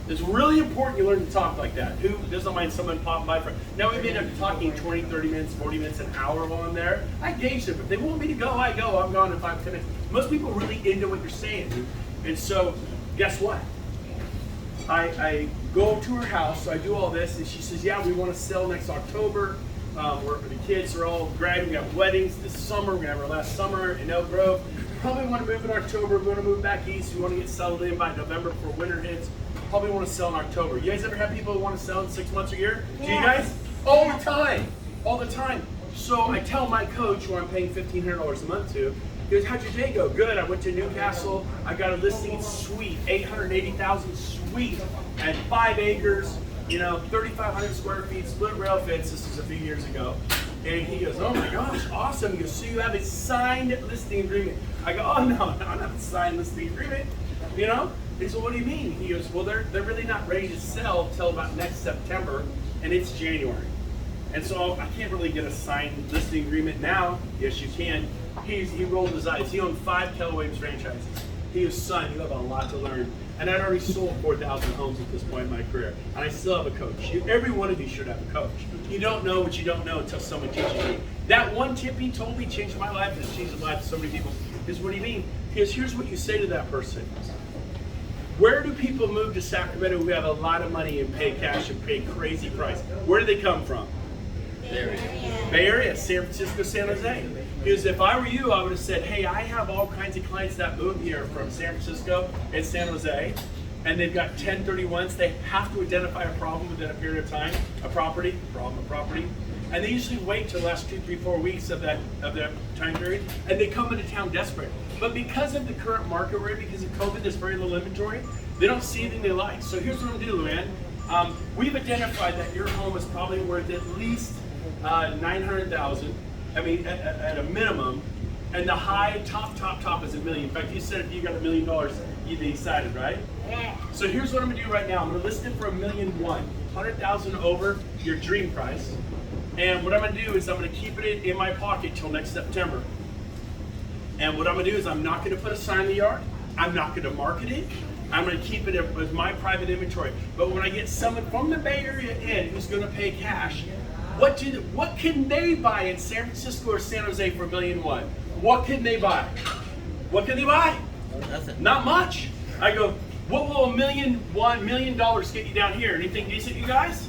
It's really important you learn to talk like that. Who doesn't mind someone popping by for... Now we may end up talking 20, 30 minutes, 40 minutes, an hour while I'm there. I gauge them. If they want me to go, I go. I'm gone in 5 or 10 minutes. Most people are really into what you're saying. And so, guess what? I go to her house, so I do all this, and she says, yeah, we want to sell next October. The kids are all graduating. We got weddings this summer. We're going to have our last summer in Elk Grove. Probably want to move in October. We want to move back east. We want to get settled in by November before winter hits. Probably want to sell in October. You guys ever have people who want to sell in 6 months or a year? Yeah. Do you guys? All the time. All the time. So I tell my coach, who I'm paying $1,500 a month to, he goes, how'd your day go? Good. I went to Newcastle. I got a listing suite, 880,000 suite at 5 acres, you know, 3,500 square feet, split rail fence. This was a few years ago. And he goes, oh my gosh, awesome. He goes, so you have a signed listing agreement. I go, oh no, I don't have a signed listing agreement, you know? He said, what do you mean? He goes, well, they're really not ready to sell till about next September, and it's January. And so I can't really get a signed listing agreement now. Yes, you can. He rolled his eyes. He owned 5 Keller Williams franchises. He goes, son, you have a lot to learn. And I'd already sold 4,000 homes at this point in my career. And I still have a coach. Every one of you should have a coach. You don't know what you don't know until someone teaches you. That one tip he told me changed my life, and it's changed the life of so many people. Is what do you mean? Because here's what you say to that person. Where do people move to Sacramento who have a lot of money and pay cash and pay crazy price? Where do they come from? Bay Area, San Francisco, San Jose. Because if I were you, I would have said, hey, I have all kinds of clients that move here from San Francisco and San Jose, and they've got 1031s. They have to identify a problem within a period of time, a property, and they usually wait till the last 2, 3, 4 weeks of that time period, and they come into town desperate. But because of the current market rate, because of COVID, there's very little inventory, they don't see anything they like. So here's what I'm gonna do, Luann. We've identified that your home is probably worth at least $900,000. I mean, at a minimum, and the high top is $1 million. In fact, you said if you got $1 million, you'd be excited, right? Yeah. So here's what I'm gonna do right now. I'm gonna list it for $1.1 million, 100,000 over your dream price. And what I'm gonna do is I'm gonna keep it in my pocket till next September. And what I'm gonna do is I'm not gonna put a sign in the yard. I'm not gonna market it. I'm gonna keep it as my private inventory. But when I get someone from the Bay Area in who's gonna pay cash, what can they buy in San Francisco or San Jose for $1.1 million? What can they buy? What can they buy? Nothing. Not much. I go, what will $1 million get you down here? Anything decent, you guys?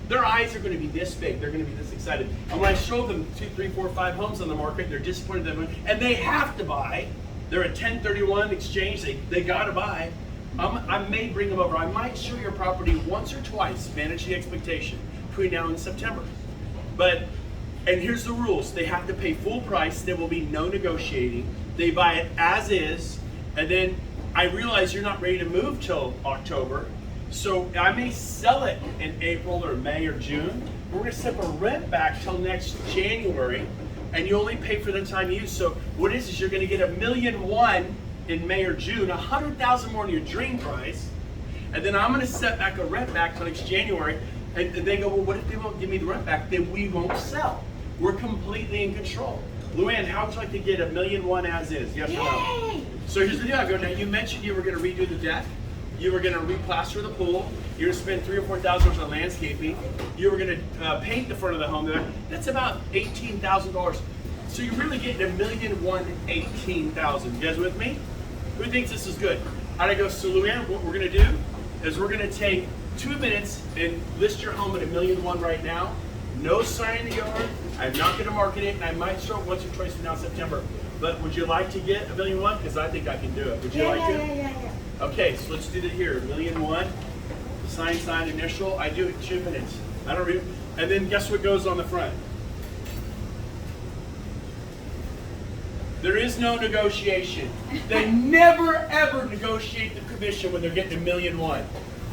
Their eyes are going to be this big. They're going to be this excited. And when I show them 2, 3, 4, 5 homes on the market, they're disappointed in them, and they have to buy. They're a 1031 exchange. They got to buy. I may bring them over. I might show your property once or twice, manage the expectation, between now and September. And here's the rules. They have to pay full price. There will be no negotiating. They buy it as is. And then I realize you're not ready to move till October. So I may sell it in April or May or June. We're gonna set a rent back till next January, and you only pay for the time you use. So what it is you're gonna get $1.1 million in May or June, 100,000 more than your dream price. And then I'm gonna set back a rent back till next January. And they go, well, what if they won't give me the rent back? Then we won't sell. We're completely in control. Luann, how would you like to get $1,000,001 as is? Yes or no? Yay! So here's the deal. I go, now you mentioned you were going to redo the deck. You were going to replaster the pool. You're going to spend $3,000 or $4,000 on landscaping. You were going to paint the front of the home. That's about $18,000. So you're really getting $1,018,000. You guys with me? Who thinks this is good? I go, so Luann, what we're going to do is we're going to take 2 minutes and list your home at $1,000,001 right now. No sign in the yard. I'm not going to market it, and I might show it once or twice from now in September. But would you like to get $1,000,001? Because I think I can do it. Would you like to? Yeah. Okay, so let's do it here. $1,000,001. Sign, initial. I do it in 2 minutes. I don't read. And then guess what goes on the front? There is no negotiation. They never ever negotiate the commission when they're getting $1,000,001.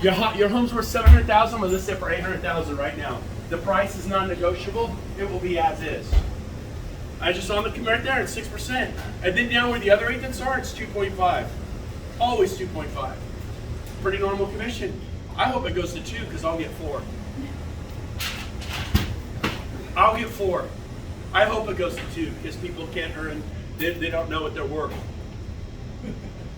Your home's worth $700,000. I'm gonna list it for $800,000 right now. The price is non-negotiable. It will be as is. I just on the right there, it's 6%, and then down where the other agents are, it's 2.5. Always 2.5. Pretty normal commission. I hope it goes to 2 because I'll get 4. I'll get 4. I hope it goes to 2 because people can't earn. They don't know what they're worth.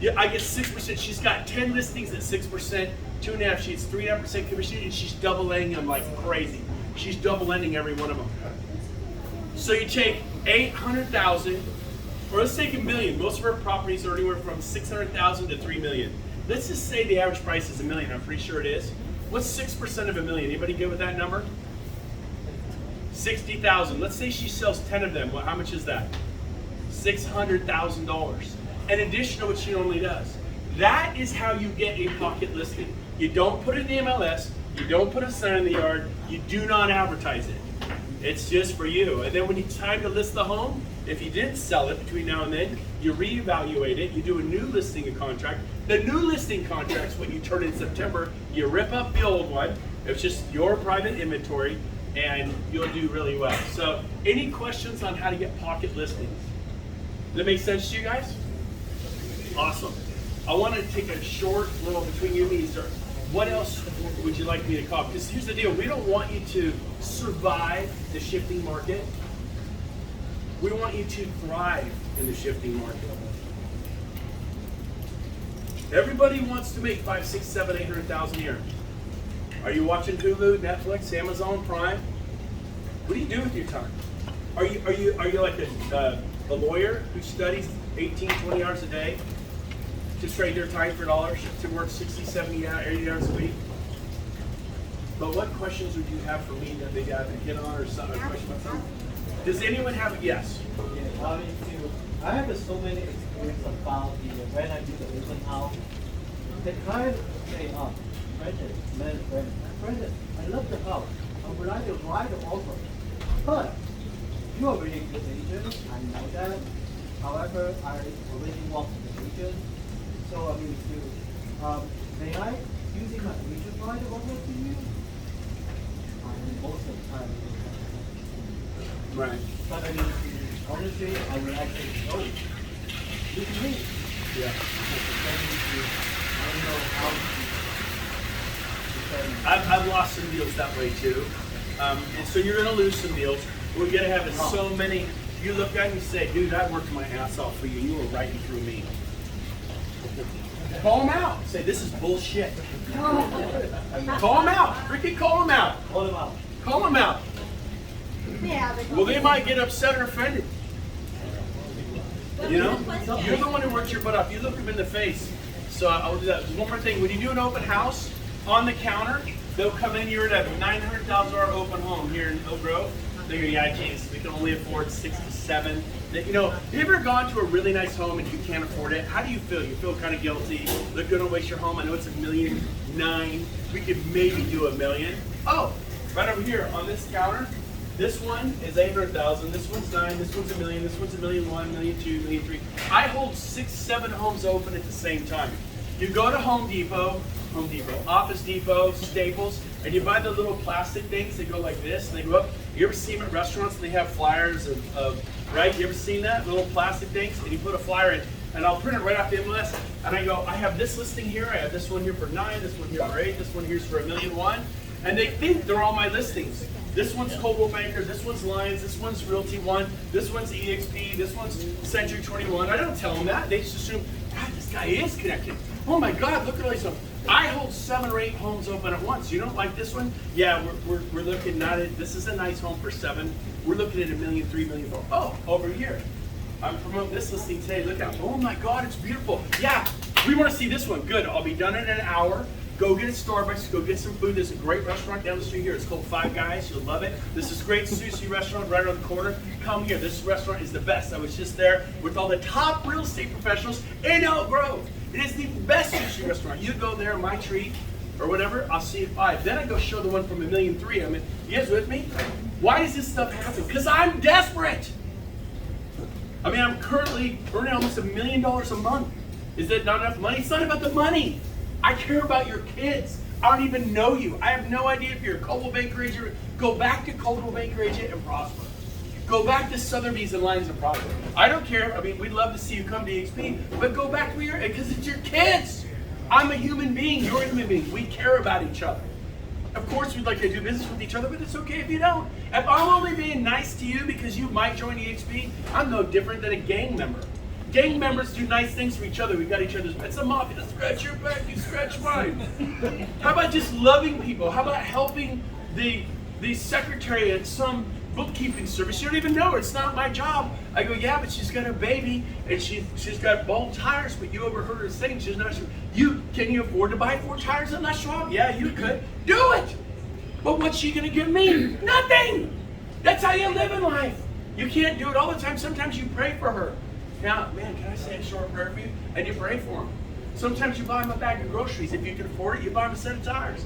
Yeah, I get 6%. She's got 10 listings at 6%, 2.5 sheets, 3.5% commission, and she's double ending them like crazy. She's double ending every one of them. So you take 800,000, or let's take $1 million. Most of our properties are anywhere from 600,000 to 3 million. Let's just say the average price is $1 million. I'm pretty sure it is. What's 6% of $1 million? Anybody good with that number? 60,000. Let's say she sells 10 of them. Well, how much is that? $600,000. In addition to what she normally does. That is how you get a pocket listing. You don't put it in the MLS. You don't put a sign in the yard. You do not advertise it. It's just for you. And then when it's time to list the home, if you didn't sell it between now and then, you reevaluate it. You do a new listing contract. The new listing contract's what you turn in September. You rip up the old one. It's just your private inventory, and you'll do really well. So, any questions on how to get pocket listings? Does that make sense to you guys? Awesome. I want to take a short little between you and me. What else would you like me to cover? Because here's the deal. We don't want you to survive the shifting market. We want you to thrive in the shifting market. Everybody wants to make 5, 6, 7, 800,000 a year. Are you watching Hulu, Netflix, Amazon Prime? What do you do with your time? Are you like a lawyer who studies 18, 20 hours a day to trade their time for dollars, to work 60, 70, 80 hours a week? But what questions would you have for me that they got to get on, or something? A question about something? Does anyone have it? Yes. Yeah, I have so many experience about when I do the open house. The client say, Brandon, I love the house. I would like to write the offer. But you are really good agent, I know that. However, I already work with the agent. So may I using my agent write the offer to you? Most of the time. Right. But honestly, I would actually know. You can read. Yeah. I don't know how to I've lost some deals that way too. And so you're going to lose some deals. What we got to have is so many. You look at it and you say, dude, I worked my ass off for you. You were writing through me. Call them out. Say, this is bullshit. Call them out. Freaking call them out. Call them out. Call them out. Yeah, Well, they might get upset or offended. You know? You're the one who works your butt off. You look them in the face. So I'll do that. One more thing. When you do an open house, on the counter, they'll come in. You're at a $900,000 open home here in Elk Grove. They go, yeah, geez, we can only afford 6 to 7. You know, have you ever gone to a really nice home and you can't afford it? How do you feel? You feel kind of guilty. They're going to waste your home. I know it's $1.9 million. We could maybe do $1 million. Oh, right over here on this counter, this one is 800,000. This one's 9. This one's $1 million. This one's $1.1 million, $1.2 million, $1.3 million. I hold 6, 7 homes open at the same time. You go to Home Depot, Office Depot, Staples, and you buy the little plastic things that go like this, and they go up. You ever see them at restaurants and they have flyers of right? You ever seen that? Little plastic things, and you put a flyer in, and I'll print it right off the MLS, and I go, I have this listing here, I have this one here for 9, this one here for 8, this one here's for $1.1 million, and they think they're all my listings. This one's Coldwell Banker, this one's Lions, this one's Realty One, this one's EXP, this one's Century 21. I don't tell them that. They just assume, God, this guy is connected. Oh my God, look at all these homes. I hold 7 or 8 homes open at once. You don't like this one? Yeah, we're looking at it. This is a nice home for 7. We're looking at $1 million, $3 million. Oh, over here. I'm promoting this listing today. Look out. Oh my God, it's beautiful. Yeah, we want to see this one. Good. I'll be done in an hour. Go get a Starbucks. Go get some food. There's a great restaurant down the street here. It's called Five Guys. You'll love it. This is great sushi restaurant right around the corner. Come here. This restaurant is the best. I was just there with all the top real estate professionals in Elk Grove. It is the best sushi restaurant. You go there, my treat, or whatever. I'll see you at 5. Then I go show the one from $1.3 million. I mean, you guys with me? Why does this stuff happen? Because I'm desperate. I mean, I'm currently earning almost $1 million a month. Is that not enough money? It's not about the money. I care about your kids. I don't even know you. I have no idea if you're a Coldwell Banker agent. Go back to Coldwell Banker agent and prosper. Go back to Sotheby's and Lions and prosper. I don't care. I mean, we'd love to see you come to EXP, but go back to where you're, because it's your kids. I'm a human being. You're a human being. We care about each other. Of course, we'd like to do business with each other, but it's okay if you don't. If I'm only being nice to you because you might join EXP, I'm no different than a gang member. Gang members do nice things for each other. We've got each other's. It's a mafia. Scratch your back, you scratch mine. How about just loving people? How about helping the secretary at some bookkeeping service? You don't even know her. It's not my job. I go, yeah, but she's got a baby and she's got bald tires. But you overheard her saying she's not sure. Can you afford to buy 4 tires at Les Schwab? Yeah, you could. Do it. But what's she gonna give me? Nothing. That's how you live in life. You can't do it all the time. Sometimes you pray for her. Now, man, can I say a short prayer for you? And you pray for them. Sometimes you buy them a bag of groceries. If you can afford it, you buy them a set of tires.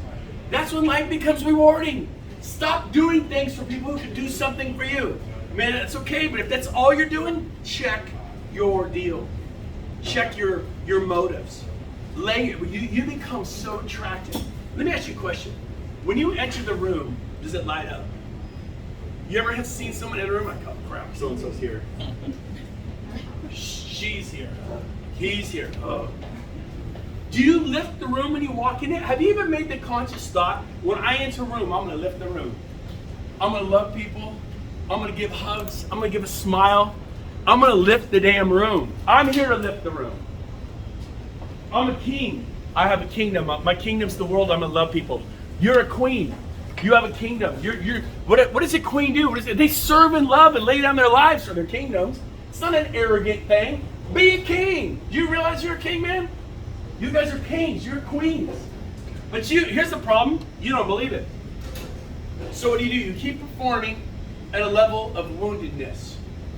That's when life becomes rewarding. Stop doing things for people who can do something for you. Man, that's okay, but if that's all you're doing, check your deal. Check your motives. You become so attractive. Let me ask you a question. When you enter the room, does it light up? You ever have seen someone in a room like, oh crap, so-and-so's here. She's here. He's here. Oh. Do you lift the room when you walk in it? Have you ever made the conscious thought, when I enter a room, I'm going to lift the room. I'm going to love people. I'm going to give hugs. I'm going to give a smile. I'm going to lift the damn room. I'm here to lift the room. I'm a king. I have a kingdom. My kingdom's the world. I'm going to love people. You're a queen. You have a kingdom. What does a queen do? They serve and love and lay down their lives for their kingdoms. It's not an arrogant thing. Be a king. Do you realize you're a king, man? You guys are kings. You're queens. But here's the problem. You don't believe it. So what do? You keep performing at a level of woundedness.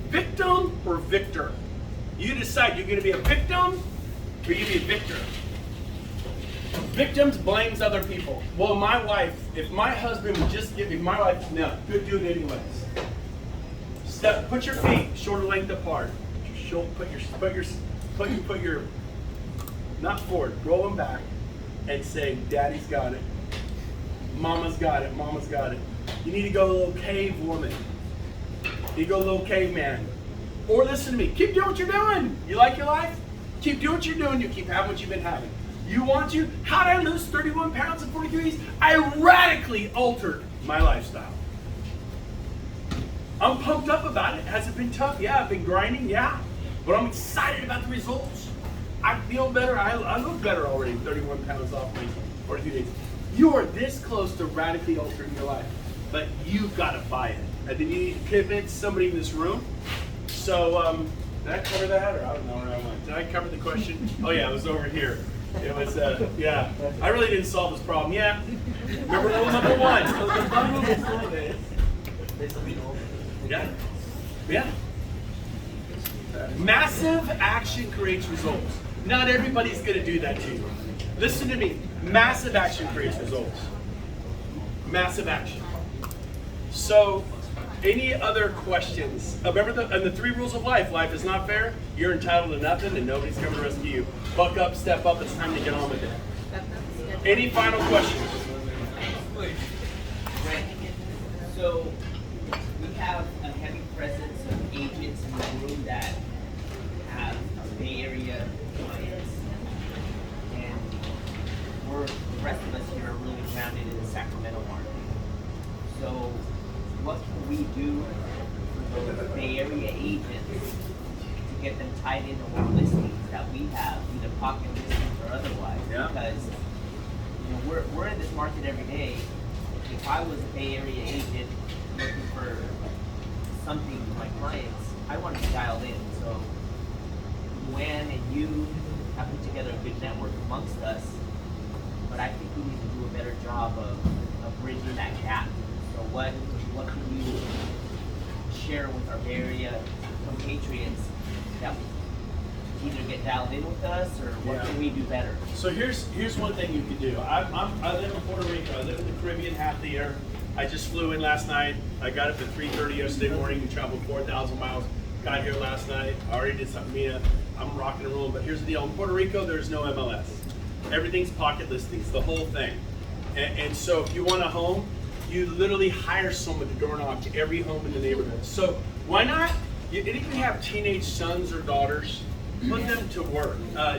Victim or victor? You decide you're going to be a victim or you're going to be a victor. Victims blames other people. Well, my wife, if my husband would just give me, my wife, no, good, do it anyways. Put your feet shoulder length apart. Put your, not forward, roll them back and say, Daddy's got it. Mama's got it. Mama's got it. You need to go a little cave woman. You go a little caveman. Or listen to me. Keep doing what you're doing. You like your life? Keep doing what you're doing. You keep having what you've been having. You want to? How did I lose 31 pounds in 43 days? I radically altered my lifestyle. I'm pumped up about it. Has it been tough? Yeah, I've been grinding. Yeah. But I'm excited about the results. I feel better. I look better already. 31 pounds off in 42 days. You are this close to radically altering your life. But you've got to buy it. And then you need to convince somebody in this room. So, did I cover that? Or I don't know where I went. Did I cover the question? Oh, yeah, it was over here. It was, yeah. I really didn't solve this problem. Yeah. Remember rule number 1. Yeah. Yeah. Massive action creates results. Not everybody's going to do that to you. Listen to me. Massive action creates results. Massive action. So, any other questions? Remember the 3 rules of life. Life is not fair. You're entitled to nothing, and nobody's coming to rescue you. Buck up, step up. It's time to get on with it. Any final questions? So, we have a heavy presence of agents in the room that have Bay Area clients, and the rest of us here are really grounded in the Sacramento market. So, do for those Bay Area agents to get them tied into more listings that we have, either pocket listings or otherwise. Yeah. Because we're in this market every day. If I was a Bay Area agent looking for something with my clients, I want to be dialed in. So Juan and you have put together a good network amongst us, but I think we need to do a better job of bridging that gap. So what can you share with our Bay Area compatriots that either get dialed in with us, or what can we do better? So here's one thing you could do. I live in Puerto Rico. I live in the Caribbean half the year. I just flew in last night. I got up at 3:30 yesterday morning and traveled 4,000 miles. Got here last night. I already did something. I'm rocking and rolling. But here's the deal. In Puerto Rico, there's no MLS. Everything's pocket listings, the whole thing. And so if you want a home, you literally hire someone to door knock to every home in the neighborhood. So why not? And if you have teenage sons or daughters, put them to work.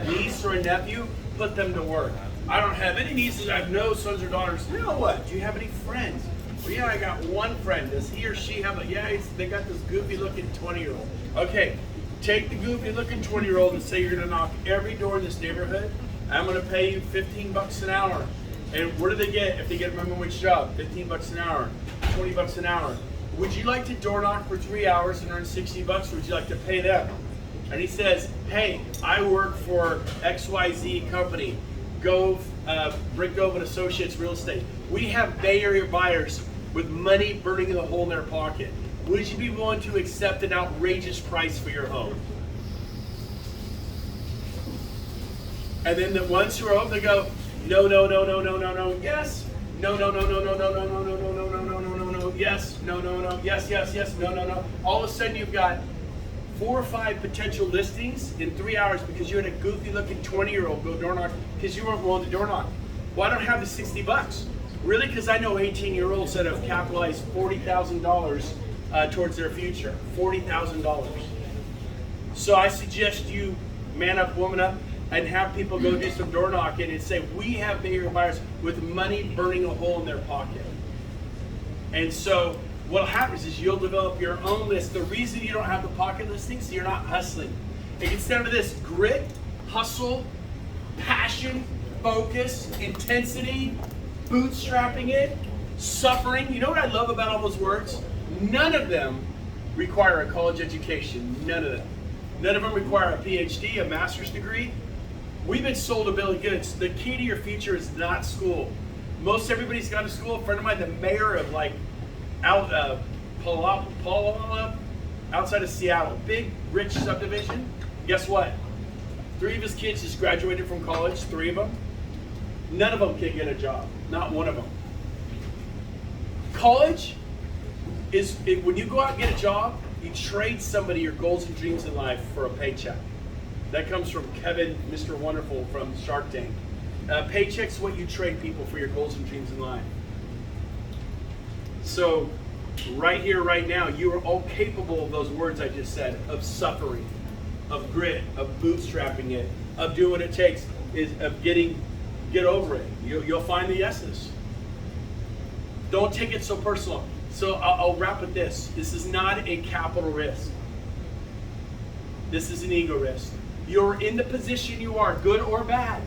Niece or a nephew, put them to work. I don't have any nieces. I have no sons or daughters. You know what? Do you have any friends? Well, yeah, I got one friend. Does he or she have a, they got this goofy looking 20-year-old. Okay, take the goofy looking 20-year-old and say you're gonna knock every door in this neighborhood. I'm gonna pay you $15 an hour. And what do they get if they get a minimum wage job? $15 an hour, $20 an hour. Would you like to door knock for 3 hours and earn $60, or would you like to pay them? And he says, hey, I work for XYZ company, Brent Gove and Associates Real Estate. We have Bay Area buyers with money burning in the hole in their pocket. Would you be willing to accept an outrageous price for your home? And then the ones who are open, they go, no, no, no, no, no, no, no, yes. No, no, no, no, no, no, no, no, no, no, no, no, no, no, no, no, yes. No, no, no, yes, yes, yes, no, no, no. All of a sudden you've got 4 or 5 potential listings in 3 hours because you had a goofy looking 20-year-old go door knock because you weren't willing to door knock. Well, I don't have the $60. Really? Because I know 18-year-olds that have capitalized $40,000 towards their future. $40,000. So I suggest you man up, woman up, and have people go do some door knocking and say, we have Bay Area buyers with money burning a hole in their pocket. And so what happens is you'll develop your own list. The reason you don't have the pocket listings is you're not hustling. It gets down to this: grit, hustle, passion, focus, intensity, bootstrapping it, suffering. You know what I love about all those words? None of them require a college education. None of them. None of them require a PhD, a master's degree. We've been sold a bill of goods. The key to your future is not school. Most everybody's gone to school. A friend of mine, the mayor of Paula, outside of Seattle, big, rich subdivision. Guess what? 3 of his kids just graduated from college, 3 of them. None of them can get a job, not one of them. College is, when you go out and get a job, you trade somebody your goals and dreams in life for a paycheck. That comes from Kevin, Mr. Wonderful from Shark Tank. Paycheck's what you trade people for your goals and dreams in life. So right here, right now, you are all capable of those words I just said, of suffering, of grit, of bootstrapping it, of doing what it takes, of get over it. You'll find the yeses. Don't take it so personal. So I'll wrap with this. This is not a capital risk. This is an ego risk. You're in the position you are, good or bad.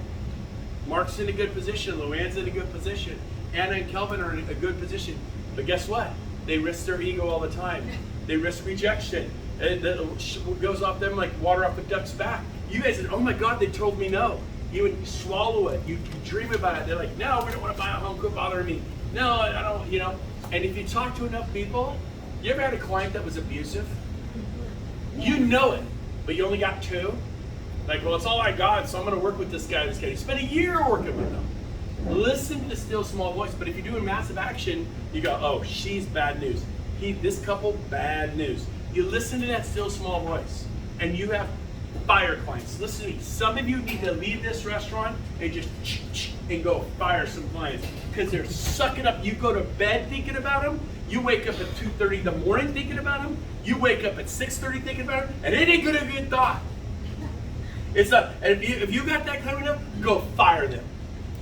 Mark's in a good position. Luann's in a good position. Anna and Kelvin are in a good position. But guess what? They risk their ego all the time. They risk rejection. And it goes off them like water off a duck's back. You guys said, oh my God, they told me no. You would swallow it. You dream about it. They're like, no, we don't want to buy a home. Quit bothering me. No, I don't, you know. And if you talk to enough people, you ever had a client that was abusive? You know it, but you only got 2? Like, well, it's all I got, so I'm going to work with this guy. You spend a year working with them. Listen to the still small voice. But if you're doing massive action, you go, oh, she's bad news. This couple, bad news. You listen to that still small voice, and you have fire clients. Listen to me. Some of you need to leave this restaurant and just and go fire some clients because they're sucking up. You go to bed thinking about them. You wake up at 2:30 in the morning thinking about them. You wake up at 6:30 thinking about them, and it ain't gonna be a thought. It's not. And if you got that coming up, go fire them.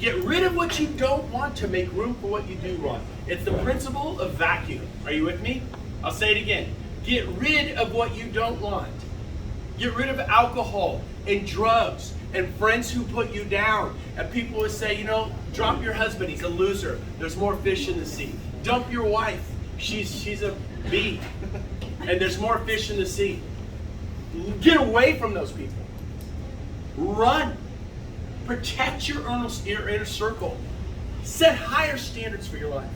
Get rid of what you don't want to make room for what you do want. It's the principle of vacuum. Are you with me? I'll say it again. Get rid of what you don't want. Get rid of alcohol and drugs and friends who put you down. And people who say, you know, drop your husband, he's a loser. There's more fish in the sea. Dump your wife, she's a bee. And there's more fish in the sea. Get away from those people. Run. Protect your inner circle. Set higher standards for your life.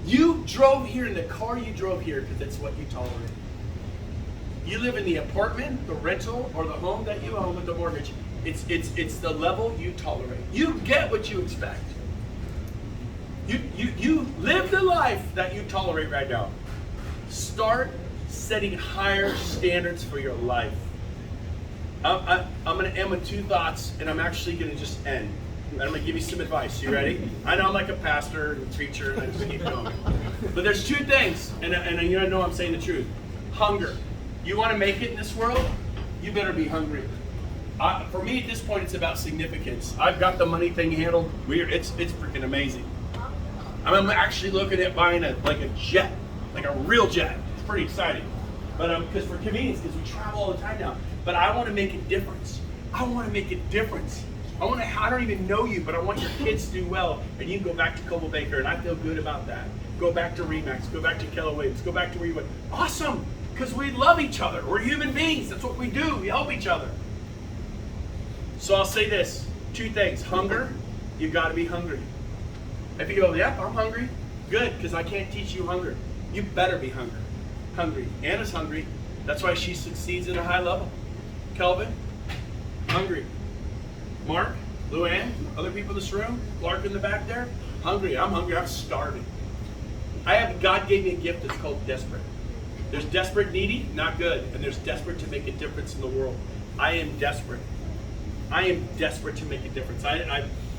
You drove here in the car you drove here because that's what you tolerate. You live in the apartment, the rental, or the home that you own with the mortgage. It's the level you tolerate. You get what you expect. You live the life that you tolerate right now. Start setting higher standards for your life. I'm going to end with 2 thoughts, and I'm actually going to just end. And I'm going to give you some advice. You ready? I know I'm like a pastor and preacher, and I just keep going. But there's 2 things, and you know I'm saying the truth. Hunger. You want to make it in this world? You better be hungry. For me, at this point, it's about significance. I've got the money thing handled. It's freaking amazing. I'm actually looking at buying a jet, like a real jet. It's pretty exciting. But because for convenience, because we travel all the time now. But I want to make a difference. I want to make a difference. I don't even know you, but I want your kids to do well. And you can go back to Coble Baker, and I feel good about that. Go back to Remax. Go back to Keller Williams. Go back to where you went. Awesome, because we love each other. We're human beings. That's what we do. We help each other. So I'll say this. 2 things. Hunger. You got to be hungry. If you go, yeah, I'm hungry. Good, because I can't teach you hunger. You better be hungry. Anna's hungry. That's why she succeeds at a high level. Kelvin, hungry. Mark, Luann, other people in this room, Clark in the back there, hungry. I'm hungry. I'm starving. God gave me a gift that's called desperate. There's desperate, needy, not good. And there's desperate to make a difference in the world. I am desperate. I am desperate to make a difference.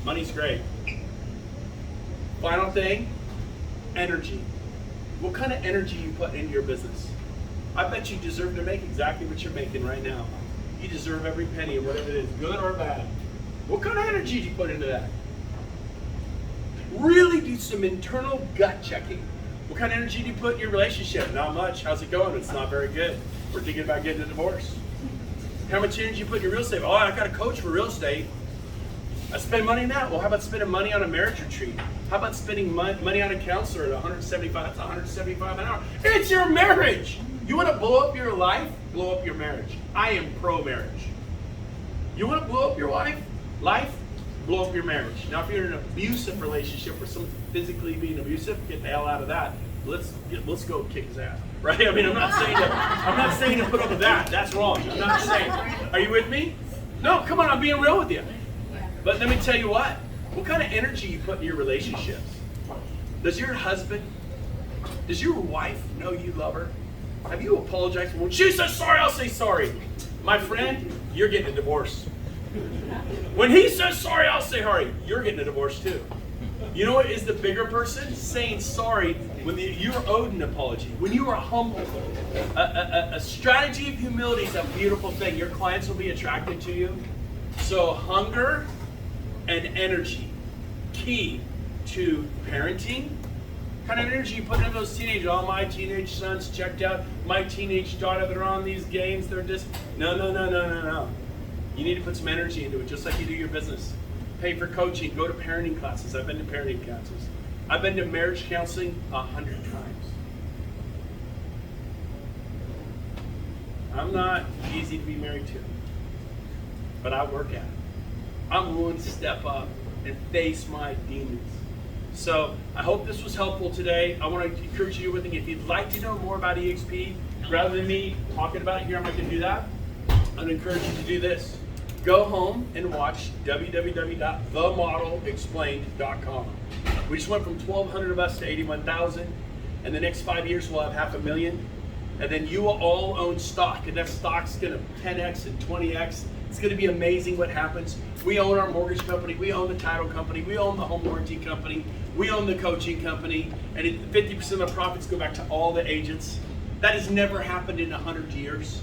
Money's great. Final thing, energy. What kind of energy you put into your business? I bet you deserve to make exactly what you're making right now. You deserve every penny of whatever it is, good or bad. What kind of energy do you put into that? Really do some internal gut checking. What kind of energy do you put in your relationship? Not much. How's it going? It's not very good. We're thinking about getting a divorce. How much energy do you put in your real estate? Oh, I got a coach for real estate. I spend money on that. Well, how about spending money on a marriage retreat? How about spending money on a counselor at $175? That's $175 an hour. It's your marriage. You want to blow up your life? Blow up your marriage. I am pro-marriage. You want to blow up your life? Blow up your marriage. Now, if you're in an abusive relationship where someone's physically being abusive, get the hell out of that. Let's go kick his ass, right? I mean, I'm not saying to put up with that. That's wrong. I'm not saying. Are you with me? No, come on. I'm being real with you. But let me tell you what. What kind of energy you put in your relationships? Does your husband, does your wife know you love her? Have you apologized? When she says sorry, I'll say sorry. My friend, you're getting a divorce. When he says sorry, I'll say sorry. You're getting a divorce too. You know what is the bigger person? Saying sorry when you're owed an apology. When you are humble. A strategy of humility is a beautiful thing. Your clients will be attracted to you. So hunger and energy, key to parenting. What kind of energy you put into those teenagers? All my teenage sons checked out. My teenage daughter, they're on these games. They're just, no. You need to put some energy into it, just like you do your business. Pay for coaching. Go to parenting classes. I've been to parenting classes. I've been to marriage counseling 100 times. I'm not easy to be married to, but I work at it. I'm willing to step up and face my demons. So I hope this was helpful today. I want to encourage you with it. If you'd like to know more about EXP, rather than me talking about it here, I'm not going to do that. I'd encourage you to do this. Go home and watch www.themodelexplained.com. We just went from 1,200 of us to 81,000. In the next 5 years, we'll have 500,000. And then you will all own stock. And that stock's going to 10x and 20x. It's going to be amazing what happens. We own our mortgage company. We own the title company. We own the home warranty company. We own the coaching company. And 50% of the profits go back to all the agents. That has never happened in 100 years.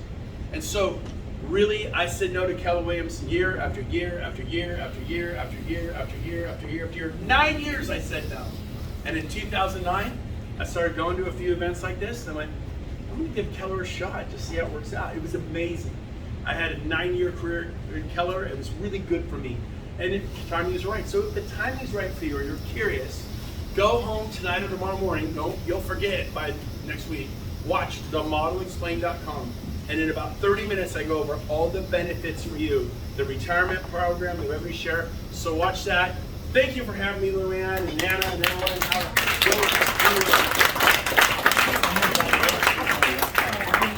And so, really, I said no to Keller Williams year after year after year after year after year after year after year after year. 9 years I said no. And in 2009, I started going to a few events like this, and I went, I'm gonna give Keller a shot, just see how it works out. It was amazing. I had a 9-year career in Keller. It was really good for me. And the timing is right. So if the timing is right for you or you're curious, go home tonight or tomorrow morning. You'll forget by next week. Watch themodelexplained.com. And in about 30 minutes, I go over all the benefits for you. The retirement program, the revenue share. So watch that. Thank you for having me, Luann and Nana and Ellen.